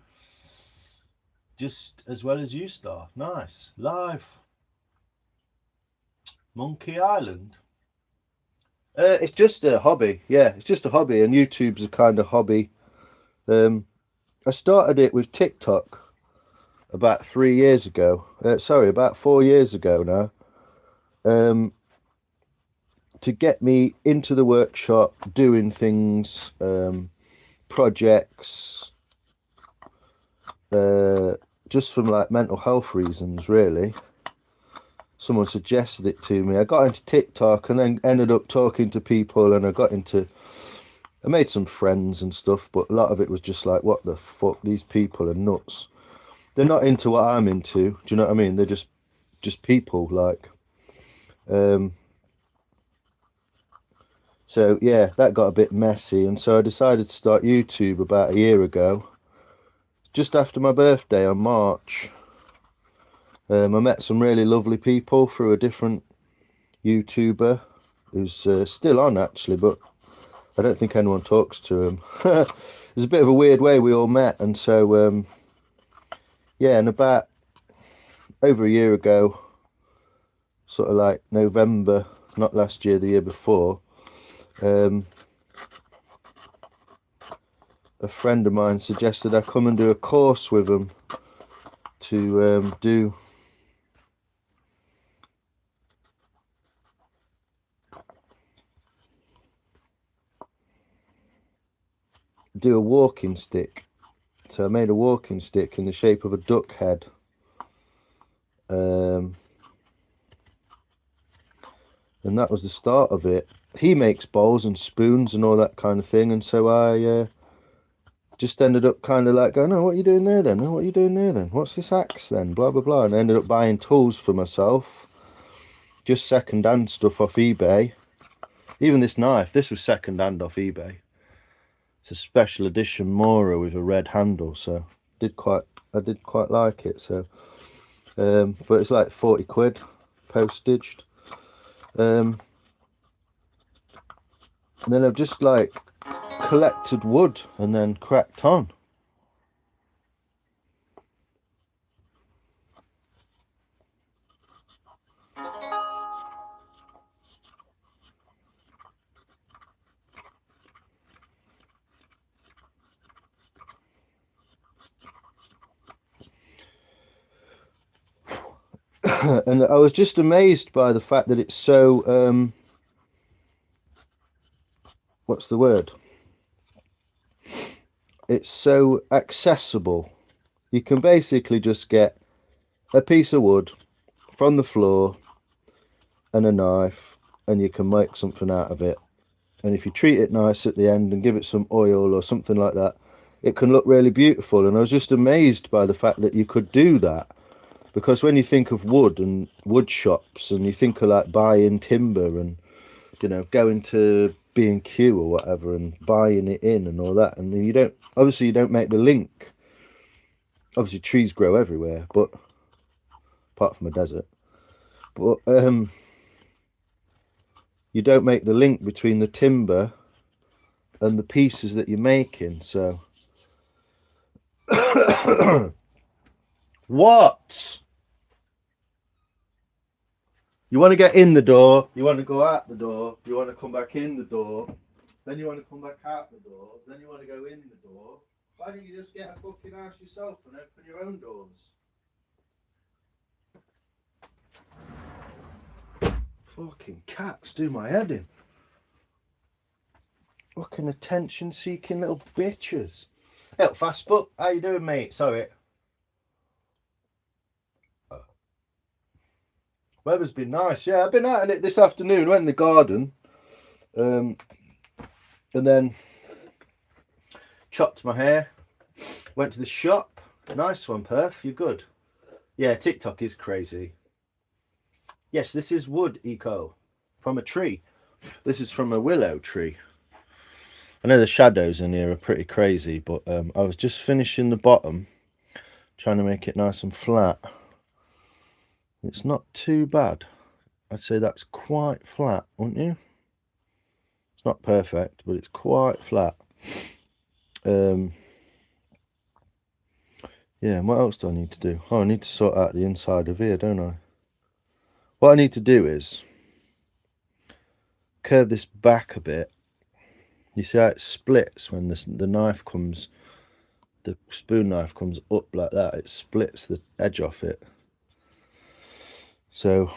Just as well as you, Star. Nice. Live. Monkey Island. It's just a hobby. Yeah, it's just a hobby, and YouTube's a kind of hobby. I started it with TikTok about 3 years ago. Sorry, about 4 years ago now. To get me into the workshop, doing things, projects, just from like mental health reasons, really. Someone suggested it to me. I got into TikTok and then ended up talking to people, and I got into I made some friends and stuff, but a lot of it was just like, what the fuck, these people are nuts. They're not into what I'm into. Do you know what I mean? They're just people, like. So yeah, that got a bit messy, and so I decided to start YouTube about a year ago, just after my birthday on March. I met some really lovely people through a different YouTuber who's still on actually, but I don't think anyone talks to him. There's a bit of a weird way we all met, and so yeah, and about over a year ago, sort of like November, not last year, the year before, a friend of mine suggested I come and do a course with him to do a walking stick. So I made a walking stick in the shape of a duck head. And that was the start of it. He makes bowls and spoons and all that kind of thing, and so I just ended up kind of like going, oh, what are you doing there then? Oh, what are you doing there then? What's this axe then? Blah, blah, blah. And I ended up buying tools for myself. Just second-hand stuff off eBay. Even this knife, this was second-hand off eBay. It's a special edition Mora with a red handle, so I did quite like it. So, but it's like 40 quid postaged. And then I've just like collected wood and then cracked on. And I was just amazed by the fact that it's so what's the word? It's so accessible. You can basically just get a piece of wood from the floor and a knife, and you can make something out of it. And if you treat it nice at the end and give it some oil or something like that, it can look really beautiful. And I was just amazed by the fact that you could do that, because when you think of wood and wood shops, and you think of like buying timber and, you know, going to B&Q or whatever and buying it in and all that, and you don't make the link. Obviously trees grow everywhere, but apart from a desert, but you don't make the link between the timber and the pieces that you're making. So what? You want to get in the door, you want to go out the door, you want to come back in the door, then you want to come back out the door, then you want to go in the door. Why don't you just get a fucking house yourself and open your own doors? Fucking cats do my head in. Fucking attention-seeking little bitches. Hey, fast book, how you doing, mate? Sorry. Weather's been nice. Yeah, I've been out in it this afternoon. Went in the garden, and then chopped my hair. Went to the shop. Nice one, Perth. You're good. Yeah, TikTok is crazy. Yes, this is wood eco from a tree. This is from a willow tree. I know the shadows in here are pretty crazy, but I was just finishing the bottom, trying to make it nice and flat. It's not too bad. I'd say that's quite flat, wouldn't you? It's not perfect, but it's quite flat. Yeah, and what else do I need to do? Oh, I need to sort out the inside of here, don't I? What I need to do is curve this back a bit. You see how it splits when the knife comes, the spoon knife comes up like that. It splits the edge off it. So,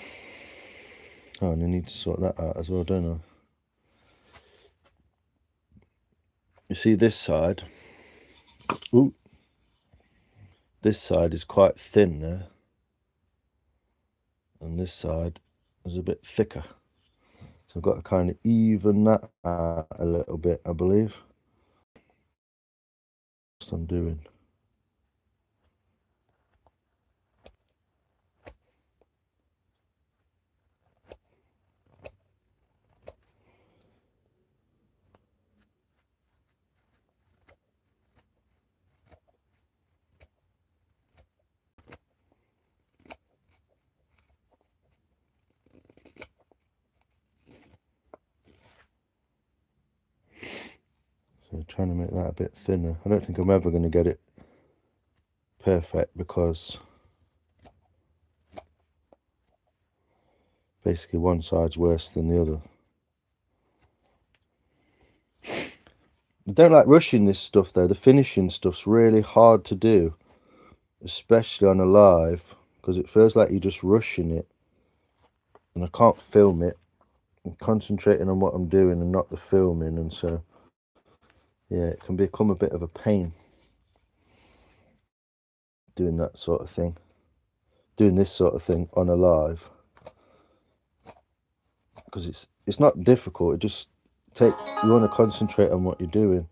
oh, and I need to sort that out as well, don't I? You see this side? Ooh. This side is quite thin there. And this side is a bit thicker. So I've got to kind of even that out a little bit, I believe. That's what I'm doing. So trying to make that a bit thinner. I don't think I'm ever going to get it perfect because basically one side's worse than the other. I don't like rushing this stuff though. The finishing stuff's really hard to do, especially on a live, because it feels like you're just rushing it and I can't film it. I'm concentrating on what I'm doing and not the filming, and so yeah, it can become a bit of a pain doing that sort of thing, doing this sort of thing on a live, because it's not difficult. It just you want to concentrate on what you're doing.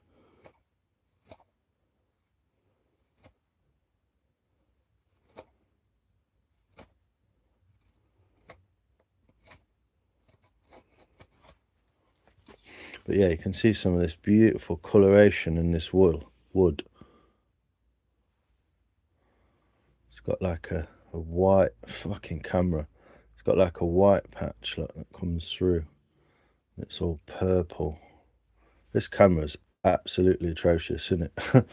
But yeah, you can see some of this beautiful coloration in this wood. It's got like a white fucking camera. It's got like a white patch that comes through. It's all purple. This camera's absolutely atrocious, isn't it?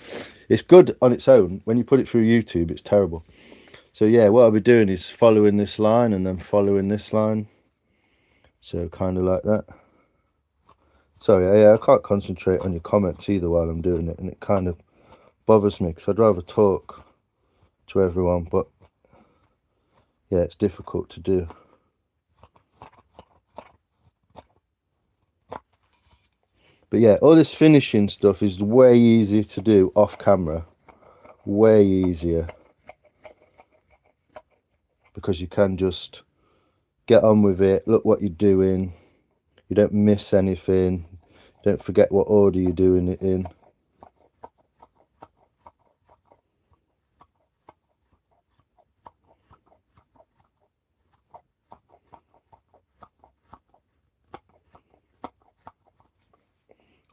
It's good on its own. When you put it through YouTube, it's terrible. So yeah, what I'll be doing is following this line and then following this line. So kind of like that. Sorry, yeah, I can't concentrate on your comments either while I'm doing it, and it kind of bothers me because I'd rather talk to everyone, but yeah, it's difficult to do. But yeah, all this finishing stuff is way easier to do off camera. Way easier. Because you can just get on with it, look what you're doing. You don't miss anything. Don't forget what order you're doing it in.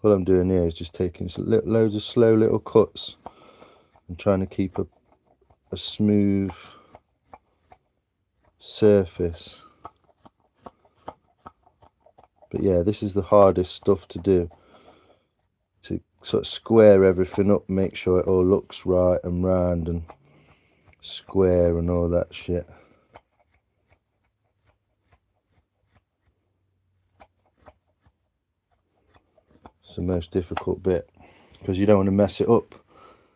All I'm doing here is just taking loads of slow little cuts and trying to keep a smooth surface. But yeah, this is the hardest stuff to do, to sort of square everything up, make sure it all looks right and round and square and all that shit. It's the most difficult bit because you don't want to mess it up,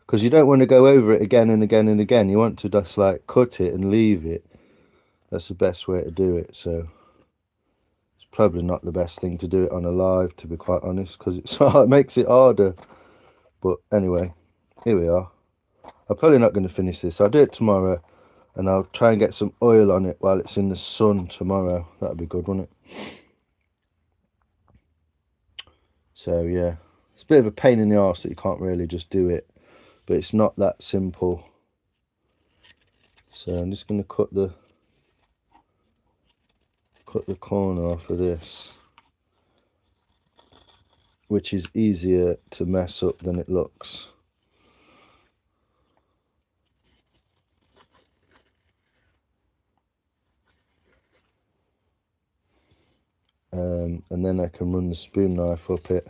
because you don't want to go over it again and again and again. You want to just like cut it and leave it. That's the best way to do it. So it's probably not the best thing to do it on a live, to be quite honest, because it makes it harder. But anyway, here we are. I'm probably not going to finish this. I'll do it tomorrow and I'll try and get some oil on it while it's in the sun tomorrow. That'd be good, wouldn't it? So yeah, it's a bit of a pain in the arse that you can't really just do it, but it's not that simple. So I'm just going to cut the corner off of this, which is easier to mess up than it looks. And then I can run the spoon knife up it.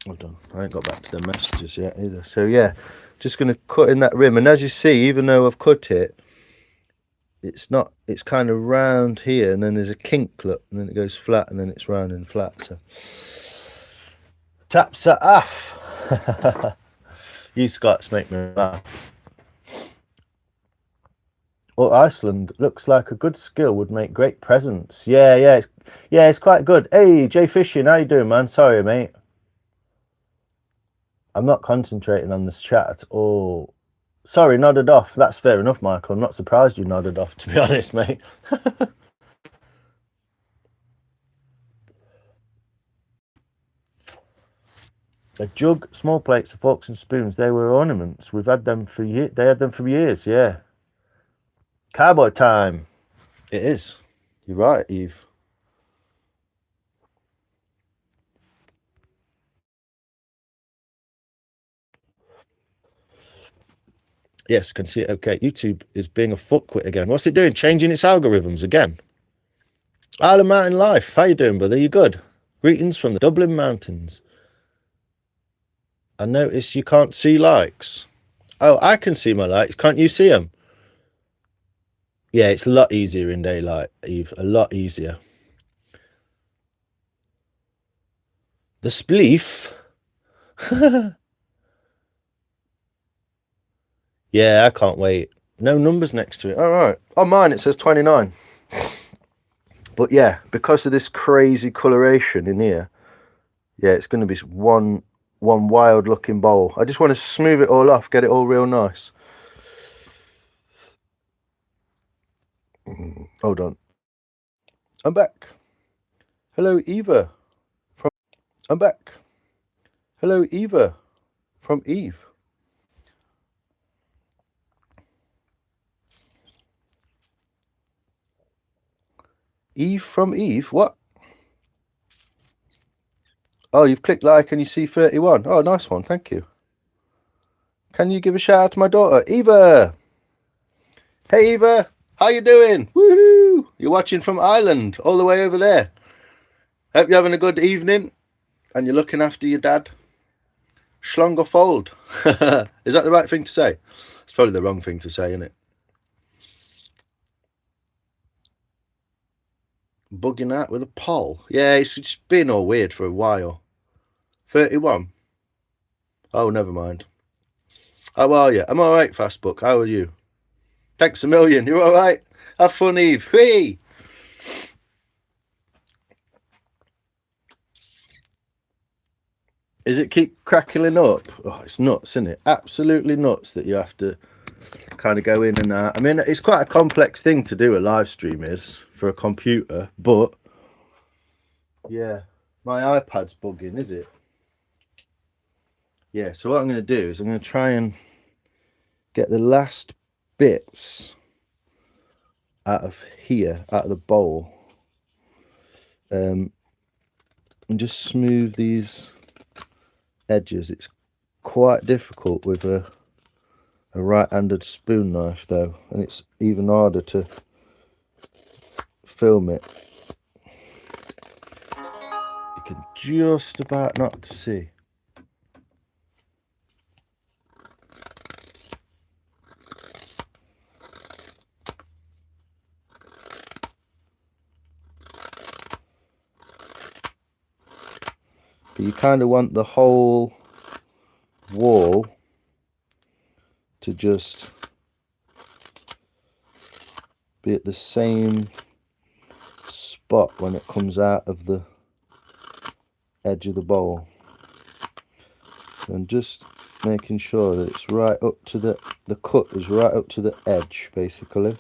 Hold on, I ain't got back to the messages yet either. So yeah, just going to cut in that rim, and as you see, even though I've cut it, it's kind of round here, and then there's a kink, look, and then it goes flat, and then it's round and flat. So Taps are off. You Scots make me laugh. Oh, Iceland looks like a good skill, would make great presents. Yeah, it's quite good. Hey, Jay Fishing, how you doing, man? Sorry, mate. I'm not concentrating on this chat at all. Sorry, nodded off. That's fair enough, Michael. I'm not surprised you nodded off, to be honest, mate. A jug, small plates, forks and spoons. They were ornaments. We've had them for years. They had them for years, yeah. Cowboy time. It is. You're right, Eve. Yes, can see it. Okay, YouTube is being a fuckwit again. What's it doing? Changing its algorithms again. Isle of Mountain Life. How you doing, brother? You good? Greetings from the Dublin Mountains. I notice you can't see likes. Oh, I can see my likes. Can't you see them? Yeah, it's a lot easier in daylight, Eve. A lot easier. The spleef. Yeah, I can't wait. No numbers next to it. All right. On mine, it says 29. But yeah, because of this crazy coloration in here, yeah, it's going to be one wild looking bowl. I just want to smooth it all off, get it all real nice. Hold on. I'm back. Hello, Eva. I'm back. Hello, Eva. From Eve. Eve from Eve? What? Oh, you've clicked like and you see 31. Oh, nice one. Thank you. Can you give a shout out to my daughter, Eva? Hey, Eva. How you doing? Woohoo! You're watching from Ireland, all the way over there. Hope you're having a good evening and you're looking after your dad. Schlongerfold. Is that the right thing to say? It's probably the wrong thing to say, isn't it? Bugging out with a poll. Yeah, it's just been all weird for a while. 31. Oh, never mind. How are you? I'm all right, Fastbook. How are you? Thanks a million. You all right? Have fun, Eve. Whee! Is it keep crackling up? Oh, it's nuts, isn't it? Absolutely nuts that you have to kind of go in and out. I mean, it's quite a complex thing to do a live stream is for a computer, but yeah, my iPad's bugging, is it? Yeah, so what I'm going to do is I'm going to try and get the last bits out of here, out of the bowl, and just smooth these edges. It's quite difficult with a right-handed spoon knife though, and it's even harder to film it. You can just about not to see. But you kind of want the whole wall to just be at the same spot when it comes out of the edge of the bowl, and just making sure that it's right up to the cut is right up to the edge basically.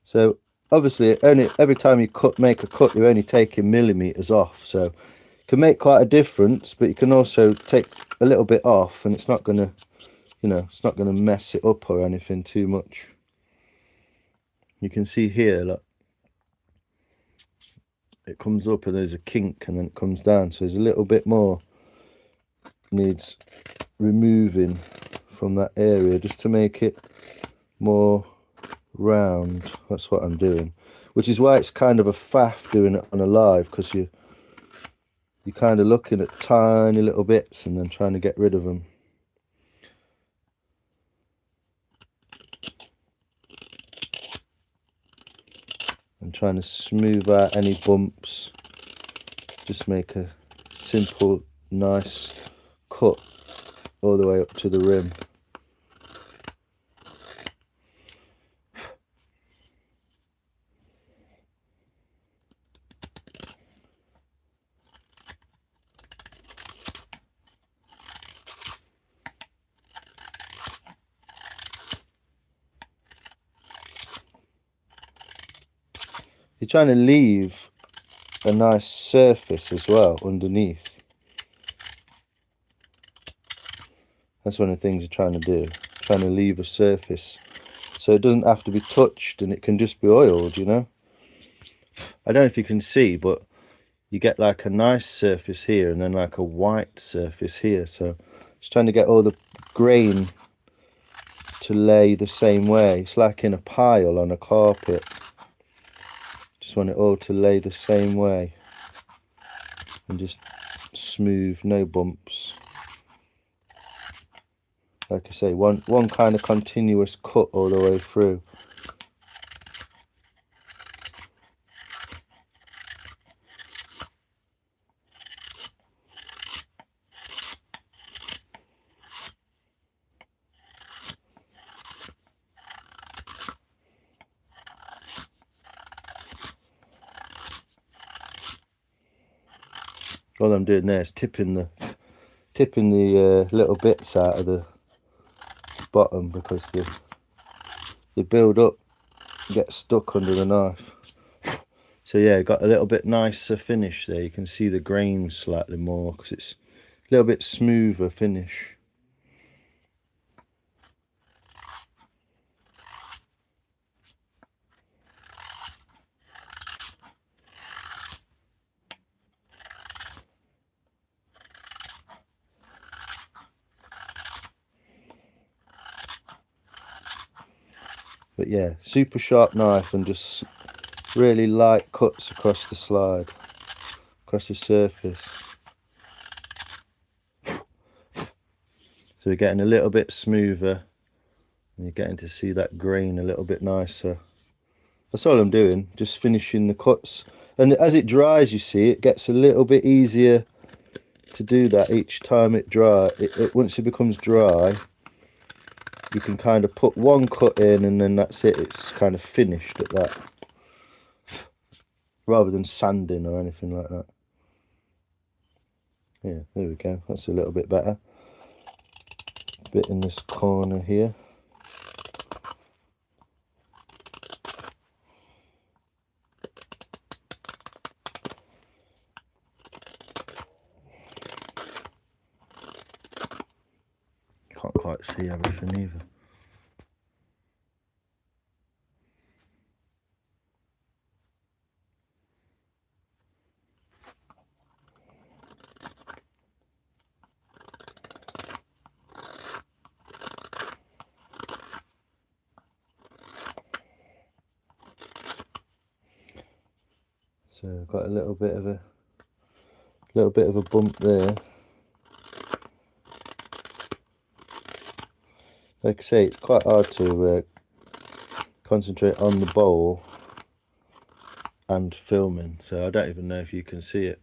So obviously only every time you make a cut, you're only taking millimeters off, so it can make quite a difference, but you can also take a little bit off and it's not going to, you know, it's not going to mess it up or anything too much. You can see here, look, it comes up and there's a kink and then it comes down, so there's a little bit more needs removing from that area just to make it more round. That's what I'm doing, which is why it's kind of a faff doing it on a live, because you're kind of looking at tiny little bits and then trying to get rid of them. trying to smooth out any bumps. Just make a simple, nice cut all the way up to the rim. You're trying to leave a nice surface as well underneath. That's one of the things you're trying to do, trying to leave a surface so it doesn't have to be touched and it can just be oiled, you know. I don't know if you can see, but you get like a nice surface here and then like a white surface here. So just trying to get all the grain to lay the same way. It's like in a pile on a carpet. Just want it all to lay the same way and just smooth, no bumps. Like I say, one kind of continuous cut all the way through. All I'm doing there is tipping the little bits out of the bottom because they build up, get stuck under the knife. So yeah, got a little bit nicer finish there. You can see the grain slightly more because it's a little bit smoother finish. But yeah, super sharp knife and just really light cuts across the slide, across the surface. So we're getting a little bit smoother and you're getting to see that grain a little bit nicer. That's all I'm doing, just finishing the cuts. And as it dries, you see, it gets a little bit easier to do that each time it dries. Once it becomes dry, you can kind of put one cut in and then that's it. It's kind of finished at that. Rather than sanding or anything like that. Yeah, there we go. That's a little bit better. Bit in this corner here. Can't quite see everything either. So I've got a little bit of a bump there. Like I say, it's quite hard to concentrate on the bowl and filming, so I don't even know if you can see it.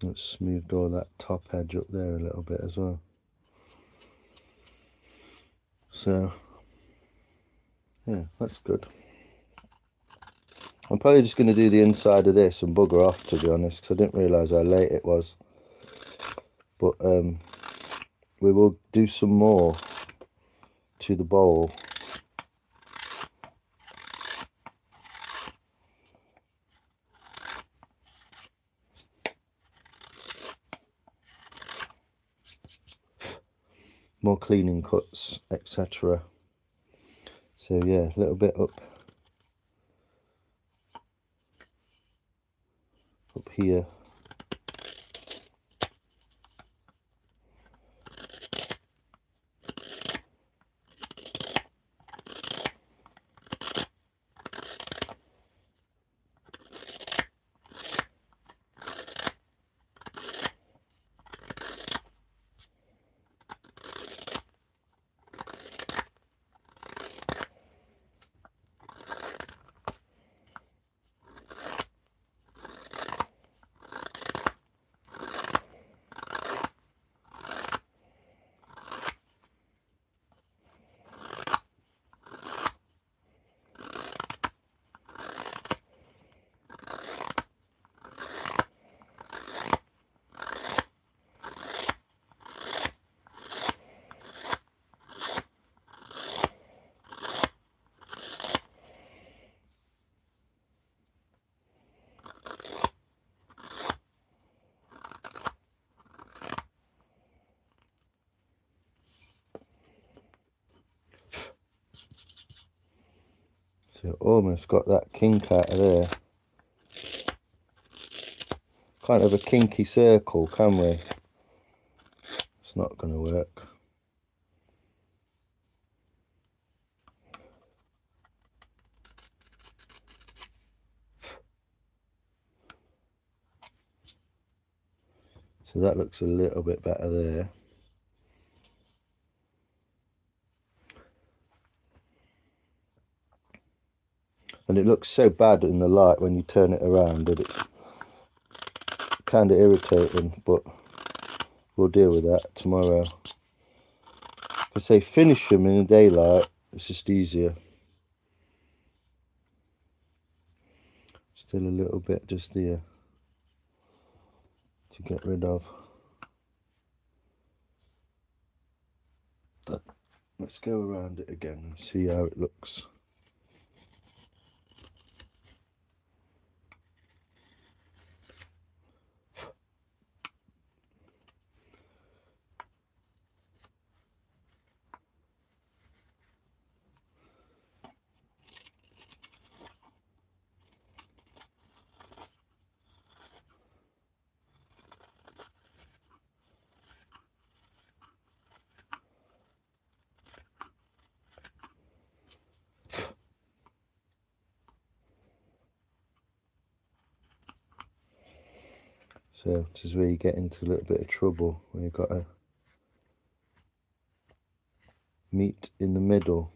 Let's smoothed all that top edge up there a little bit as well. So yeah, that's good. I'm probably just going to do the inside of this and bugger off, to be honest, because I didn't realise how late it was. But we will do some more to the bowl. More cleaning cuts, etc. So yeah, a little bit up here. So almost got that kink out of there. Can't have a kinky circle, can we? It's not going to work. So that looks a little bit better there. And it looks so bad in the light when you turn it around that it's kind of irritating, but we'll deal with that tomorrow. If I say finish them in the daylight, it's just easier. Still a little bit just here to get rid of. Let's go around it again and see how it looks. So this is where you get into a little bit of trouble, where you've got to meet in the middle.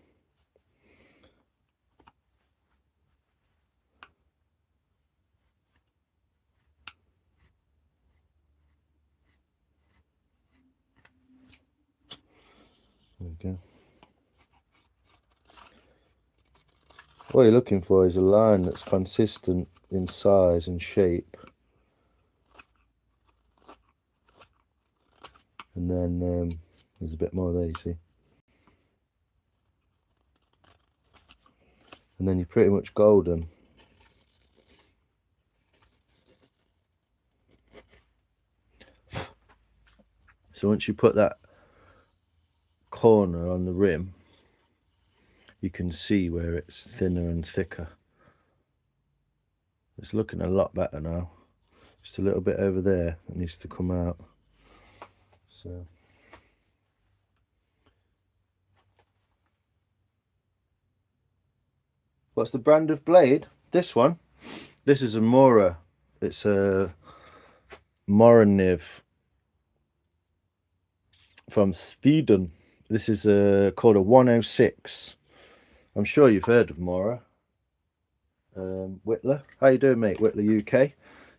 There we go. What you're looking for is a line that's consistent in size and shape. And then there's a bit more there, you see. And then you're pretty much golden. So once you put that corner on the rim, you can see where it's thinner and thicker. It's looking a lot better now. Just a little bit over there that needs to come out. So what's the brand of blade? This one. This is a Mora. It's a Moraniv from Sweden. This is called a 106. I'm sure you've heard of Mora. Whittler. How you doing, mate? Whittler UK.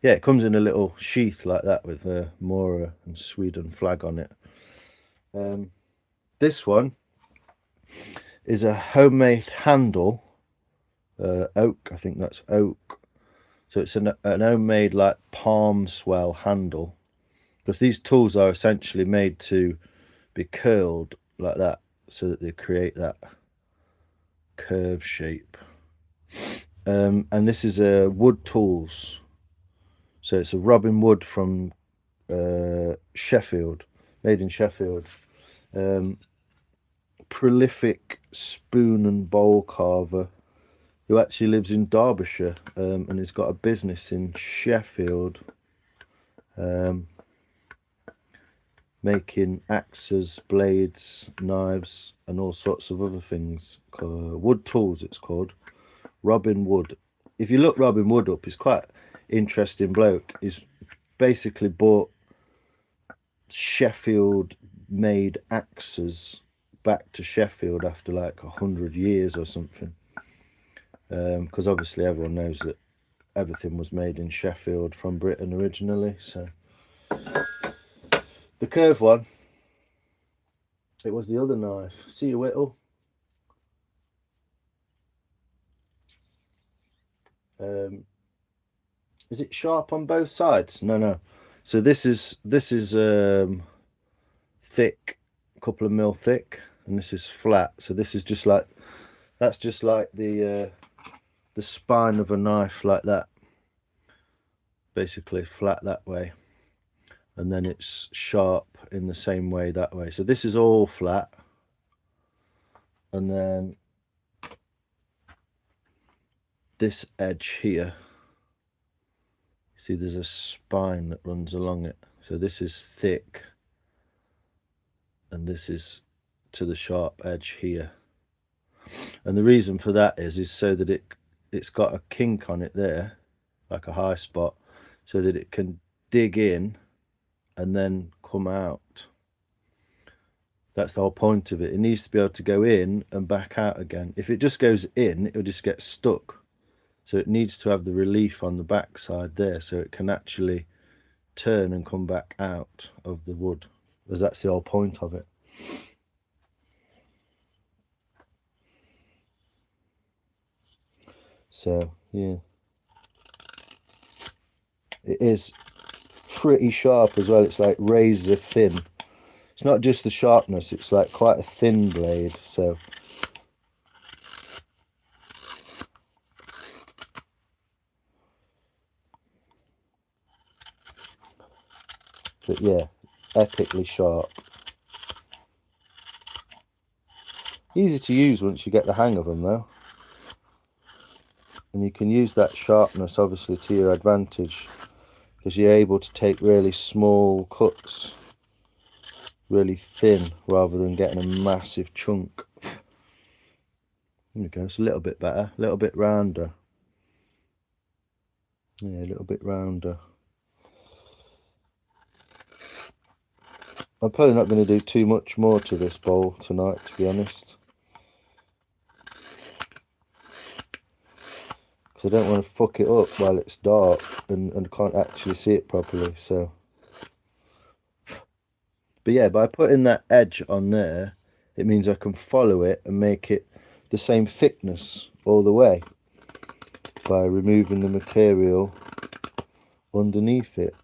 Yeah, it comes in a little sheath like that with a Mora and Sweden flag on it. This one is a homemade handle. Oak, I think that's oak. So it's an homemade like palm swell handle, because these tools are essentially made to be curled like that, so that they create that curve shape. And this is a wood tools, so it's a Robin Wood from Sheffield, made in Sheffield. prolific spoon and bowl carver who actually lives in Derbyshire, and has got a business in Sheffield, making axes, blades, knives, and all sorts of other things. Wood tools, it's called. Robin Wood. If you look Robin Wood up, he's quite interesting bloke. He's basically bought Sheffield made axes back to Sheffield after like 100 years or something, because obviously everyone knows that everything was made in Sheffield from Britain originally. So the curved one, it was the other knife. See your whittle. Is it sharp on both sides? No. So this is thick, a couple of mil thick, and this is flat. So this is just like, that's just like the spine of a knife, like that, basically flat that way, and then it's sharp in the same way that way. So this is all flat, and then this edge here, see there's a spine that runs along it. So this is thick, and this is to the sharp edge here. And the reason for that is so that it's got a kink on it there, like a high spot, so that it can dig in and then come out. That's the whole point of it. It needs to be able to go in and back out again. If it just goes in, it'll just get stuck. So it needs to have the relief on the back side there, so it can actually turn and come back out of the wood, because that's the whole point of it. So yeah, it is pretty sharp as well. It's like razor thin. It's not just the sharpness, it's like quite a thin blade. So but yeah, epically sharp. Easy to use once you get the hang of them though. And you can use that sharpness obviously to your advantage, because you're able to take really small cuts, really thin, rather than getting a massive chunk. There we go, it's a little bit better, a little bit rounder. Yeah, a little bit rounder. I'm probably not going to do too much more to this bowl tonight, to be honest, because I don't want to fuck it up while it's dark and can't actually see it properly. So, but yeah, by putting that edge on there, it means I can follow it and make it the same thickness all the way by removing the material underneath it.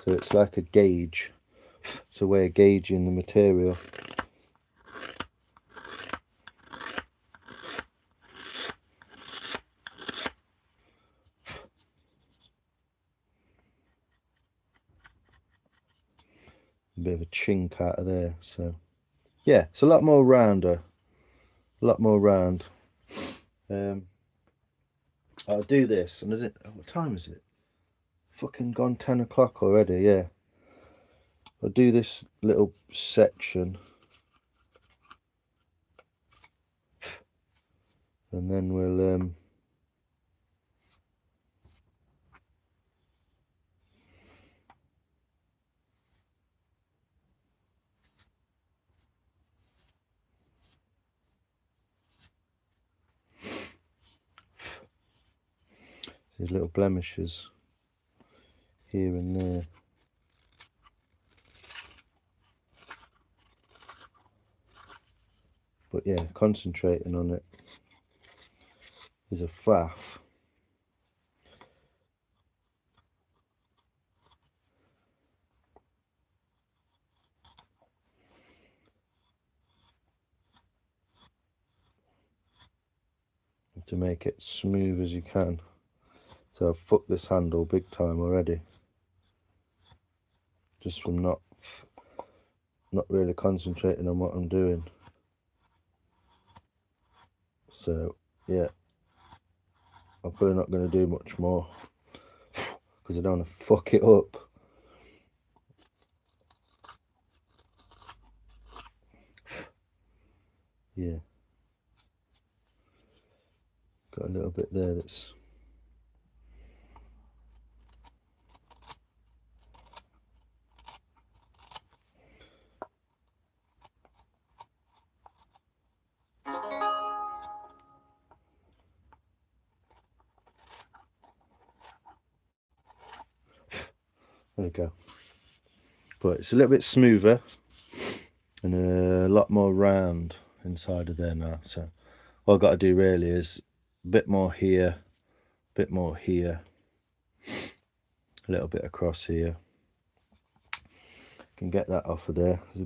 So it's like a gauge. It's a way of gauging the material. A bit of a chink out of there. So yeah, it's a lot more rounder. A lot more round. I'll do this, and I didn't. What time is it? Fucking gone 10 o'clock already. Yeah. I'll do this little section, and then we'll there's little blemishes here and there. But yeah, concentrating on it is a faff. To make it smooth as you can. So I've fucked this handle big time already, just from not not really concentrating on what I'm doing. So yeah, I'm probably not going to do much more because I don't want to fuck it up. Yeah, got a little bit there that's... There we go. But it's a little bit smoother and a lot more round inside of there now. So all I've got to do really is a bit more here, a bit more here, a little bit across here. Can get that off of there. There's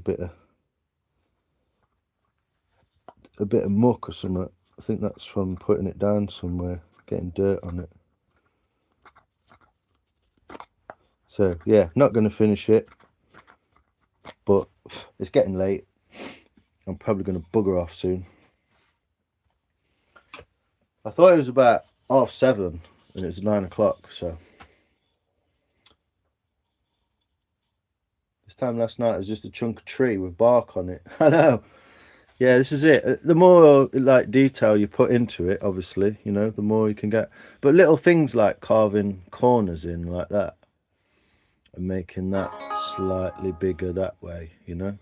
a bit of muck or something. I think that's from putting it down somewhere, getting dirt on it. So yeah, not going to finish it, but it's getting late. I'm probably going to bugger off soon. I thought it was about 7:30 and it's 9 o'clock, so this time last night it was just a chunk of tree with bark on it. I know. Yeah, this is it. The more like detail you put into it, obviously, you know, the more you can get. But little things like carving corners in like that and making that slightly bigger that way, you know.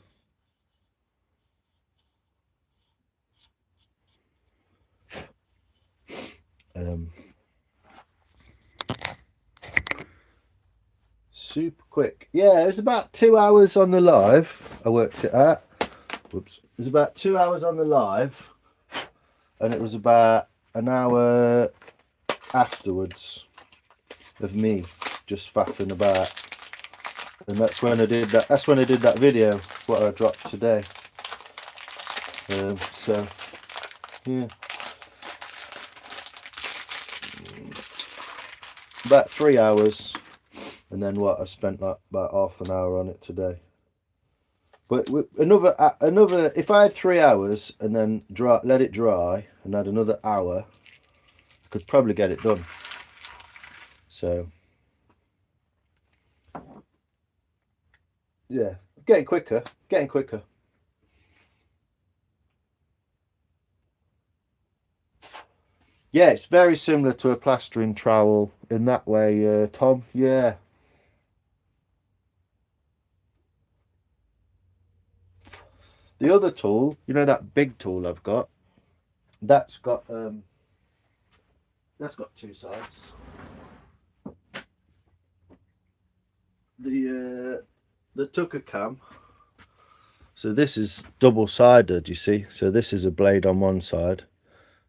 Super quick. Yeah, it was about 2 hours on the live. I worked it out. Whoops. It was about 2 hours on the live, and it was about an hour afterwards of me just faffing about. And that's when I did that. That's when I did that video, what I dropped today. So yeah, about 3 hours, and then what I spent like about half an hour on it today. But another, if I had 3 hours and then let it dry and had another hour, I could probably get it done. So yeah, getting quicker. Yeah, it's very similar to a plastering trowel in that way, Tom. Yeah. The other tool, you know, that big tool I've got, that's got 2 sides. The tucker cam. So this is double-sided, you see. So this is a blade on one side,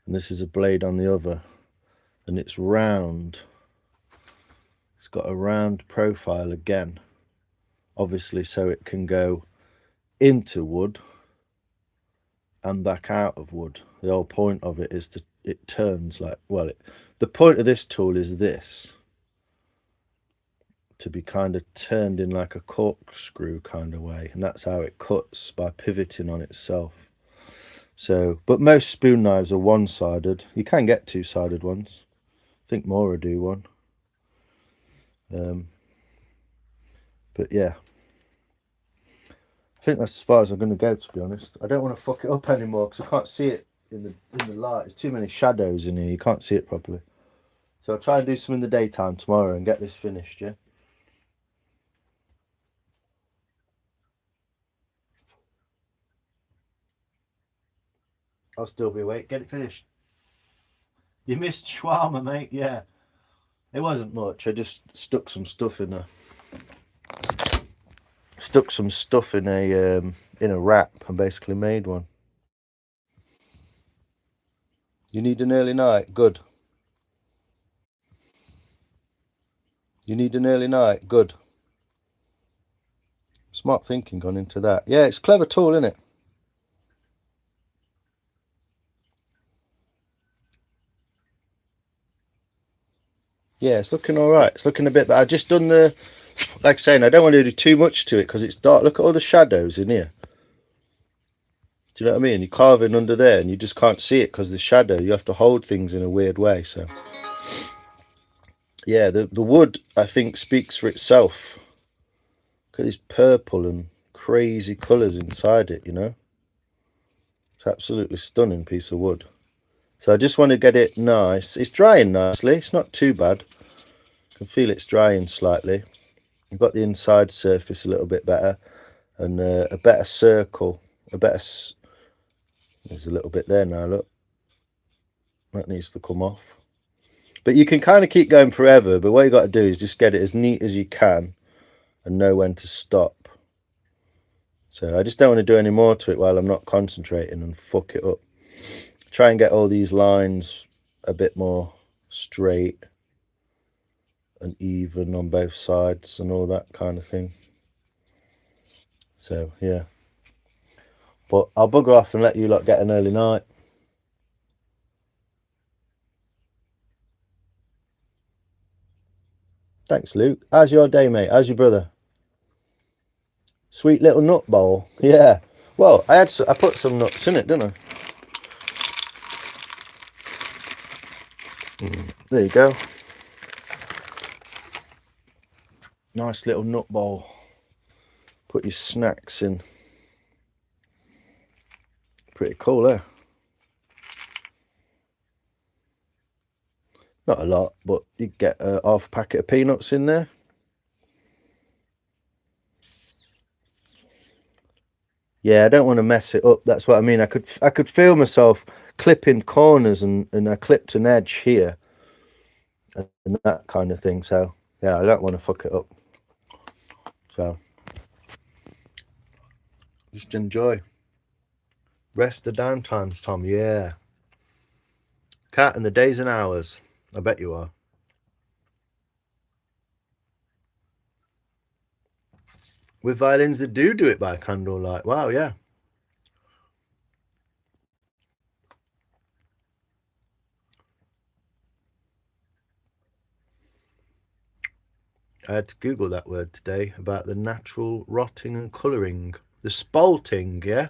and this is a blade on the other, and it's round. It's got a round profile again, obviously, so it can go into wood and back out of wood. The whole point of it is it turns like, well, the point of this tool is this, to be kind of turned in like a corkscrew kind of way, and that's how it cuts, by pivoting on itself. So, but most spoon knives are one-sided. You can get two-sided ones. I think Mora do one. But yeah, I think that's as far as I'm going to go, to be honest. I don't want to fuck it up anymore because I can't see it in the light. There's too many shadows in here. You can't see it properly. So I'll try and do some in the daytime tomorrow and get this finished, yeah? I'll still be awake. Get it finished. You missed shawarma, mate. Yeah. It wasn't much. I just stuck some stuff in a wrap and basically made one. You need an early night? Good. You need an early night? Good. Smart thinking gone into that. Yeah, it's a clever tool, isn't it? Yeah, it's looking all right. It's looking a bit, but I just done the Like I'm saying, I don't want to do too much to it because it's dark. Look at all the shadows in here. Do you know what I mean? You're carving under there and you just can't see it because the shadow. You have to hold things in a weird way. So yeah, the wood I think speaks for itself. Look at this purple and crazy colours inside it, you know. It's absolutely stunning piece of wood. So I just want to get it nice. It's drying nicely. It's not too bad. I can feel it's drying slightly. I've got the inside surface a little bit better and a better circle. There's a little bit there now, look. That needs to come off. But you can kind of keep going forever, but what you got to do is just get it as neat as you can and know when to stop. So I just don't want to do any more to it while I'm not concentrating and fuck it up. Try and get all these lines a bit more straight and even on both sides and all that kind of thing. So yeah, but I'll bugger off and let you lot get an early night. Thanks, Luke. How's your day, mate? How's your brother? Sweet little nut bowl. Yeah. Well, I put some nuts in it, didn't I? There you go. Nice little nut bowl. Put your snacks in. Pretty cool, eh? Not a lot, but you get half a packet of peanuts in there. Yeah, I don't want to mess it up. That's what I mean. I could feel myself clipping corners and I clipped an edge here and that kind of thing. So yeah, I don't want to fuck it up. So just enjoy. Rest the downtimes, Tom. Yeah. Cat and the days and hours. I bet you are. With violins that do it by candlelight. Wow, yeah. I had to Google that word today about the natural rotting and colouring. The spalting, yeah?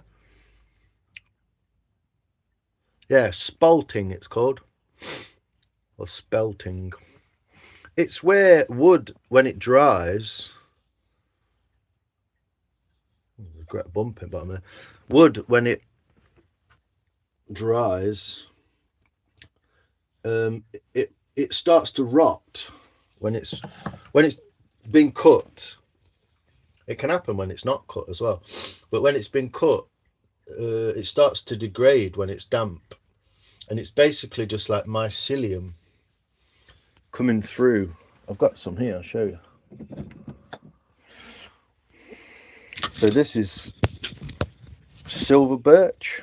Yeah, spalting it's called. Or spelting. It's where wood, when it dries... There's a great bump in the bottom there. Wood, when it dries, it starts to rot when it's been cut. It can happen when it's not cut as well, but when it's been cut, it starts to degrade when it's damp, and it's basically just like mycelium coming through. I've got some here, I'll show you. So this is silver birch.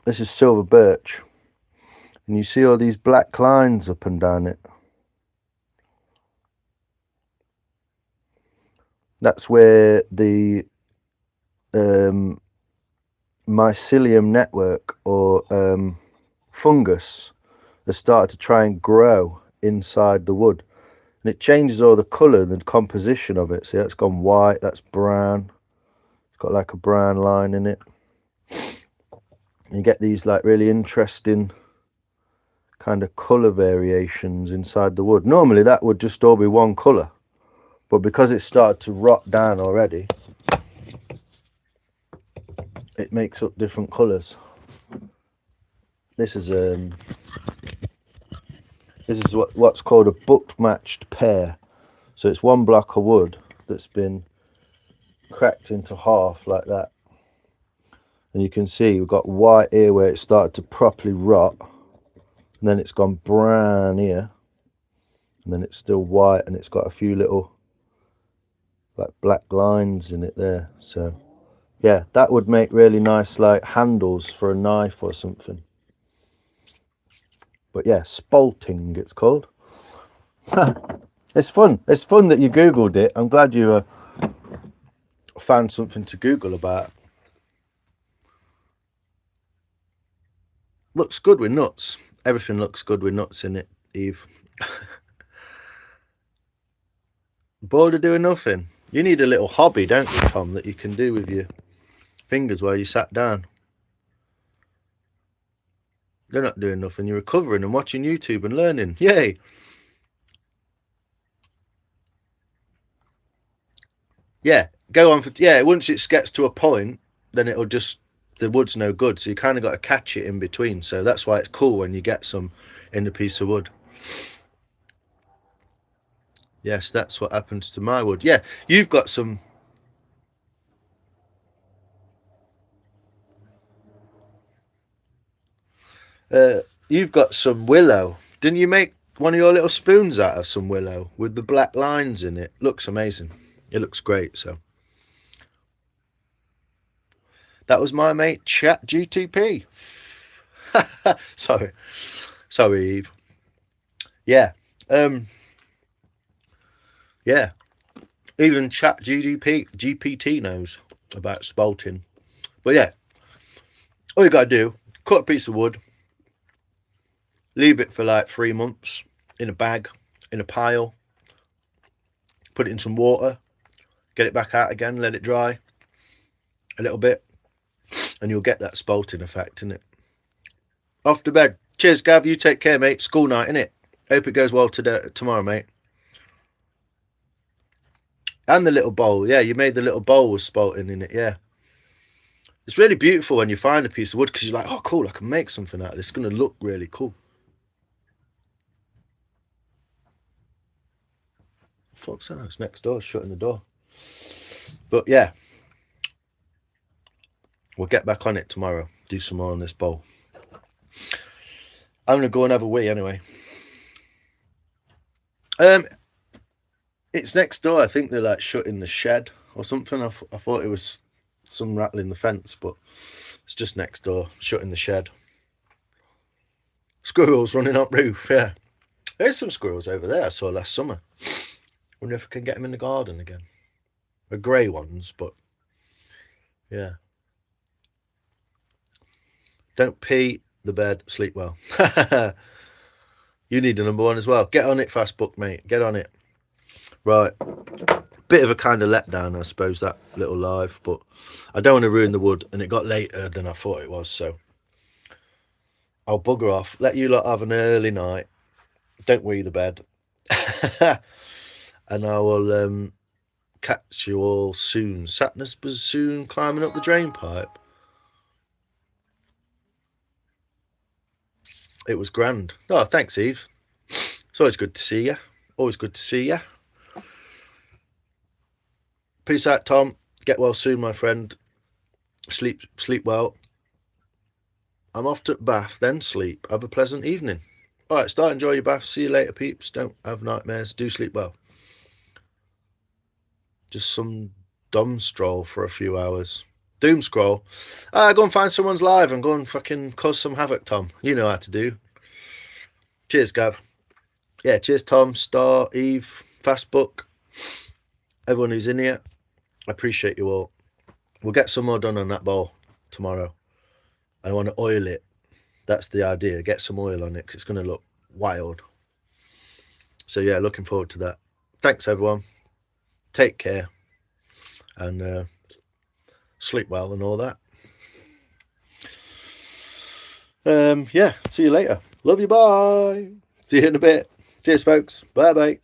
This is silver birch, and you see all these black lines up and down it. That's where the mycelium network or fungus has started to try and grow inside the wood, and it changes all the colour and the composition of it. See, that's gone white, that's brown, it's got like a brown line in it. You get these like really interesting kind of colour variations inside the wood. Normally that would just all be one colour, but because it started to rot down already, it makes up different colours. This is what's called a butt matched pear. So it's one block of wood that's been cracked into half like that, and you can see we've got white here where it started to properly rot, and then it's gone brown here, and then it's still white, and it's got a few little like black lines in it there. So yeah, that would make really nice like handles for a knife or something. But yeah, spalting it's called. It's fun that you googled it. I'm glad you found something to Google about. Looks good with nuts. Everything looks good with nuts in it, Eve. Bored of doing nothing? You need a little hobby, don't you, Tom, that you can do with your fingers while you sat down. You're not doing nothing. You're recovering and watching YouTube and learning. Yay! Yeah, go on for once it gets to a point, then it'll just the wood's no good. So you kind of got to catch it in between. So that's why it's cool when you get some in a piece of wood. Yes, that's what happens to my wood. Yeah, you've got some. You've got some willow. Didn't you make one of your little spoons out of some willow with the black lines in it? Looks amazing. It looks great. So that was my mate Chat GTP. Sorry, Eve. Yeah, yeah. Even Chat GPT knows about spalting. But yeah, all you gotta do, cut a piece of wood, leave it for like 3 months in a bag, in a pile, put it in some water, get it back out again, let it dry a little bit, and you'll get that spalting effect, innit? Off to bed. Cheers, Gav. You take care, mate. School night, innit? Hope it goes well tomorrow, mate. And the little bowl. Yeah, you made the little bowl with spalting in it, yeah. It's really beautiful when you find a piece of wood because you're like, oh, cool, I can make something out of this. It's going to look really cool. Fuck's that? It's next door, shutting the door. But yeah, we'll get back on it tomorrow. Do some more on this bowl. I'm going to go and have a wee anyway. It's next door. I think they're like shutting the shed or something. I thought it was some rattling the fence, but it's just next door, shutting the shed. Squirrels running up roof, yeah. There's some squirrels over there I saw last summer. Wonder if I can get them in the garden again. They're grey ones, but yeah. Don't pee the bed, sleep well. You need a number one as well. Get on it, Fastbook, mate. Get on it. Right. Bit of a kind of letdown, I suppose, that little live, but I don't want to ruin the wood, and it got later than I thought it was, so I'll bugger off. Let you lot have an early night. Don't wee the bed. And I will catch you all soon. Satnus Bassoon climbing up the drain pipe. It was grand. Oh, thanks, Eve. It's always good to see you. Always good to see you. Peace out, Tom. Get well soon, my friend. Sleep well. I'm off to bath, then sleep. Have a pleasant evening. All right, start enjoy your bath. See you later, peeps. Don't have nightmares. Do sleep well. Just some dumb stroll for a few hours. Doom scroll. Go and find someone's live and go and fucking cause some havoc, Tom. You know how to do. Cheers, Gav. Yeah, cheers, Tom, Star, Eve, Fastbook, everyone who's in here. I appreciate you all. We'll get some more done on that bowl tomorrow. I want to oil it. That's the idea. Get some oil on it because it's going to look wild. So yeah, looking forward to that. Thanks, everyone. Take care. And sleep well and all that. Yeah, see you later. Love you, bye. See you in a bit. Cheers, folks. Bye-bye.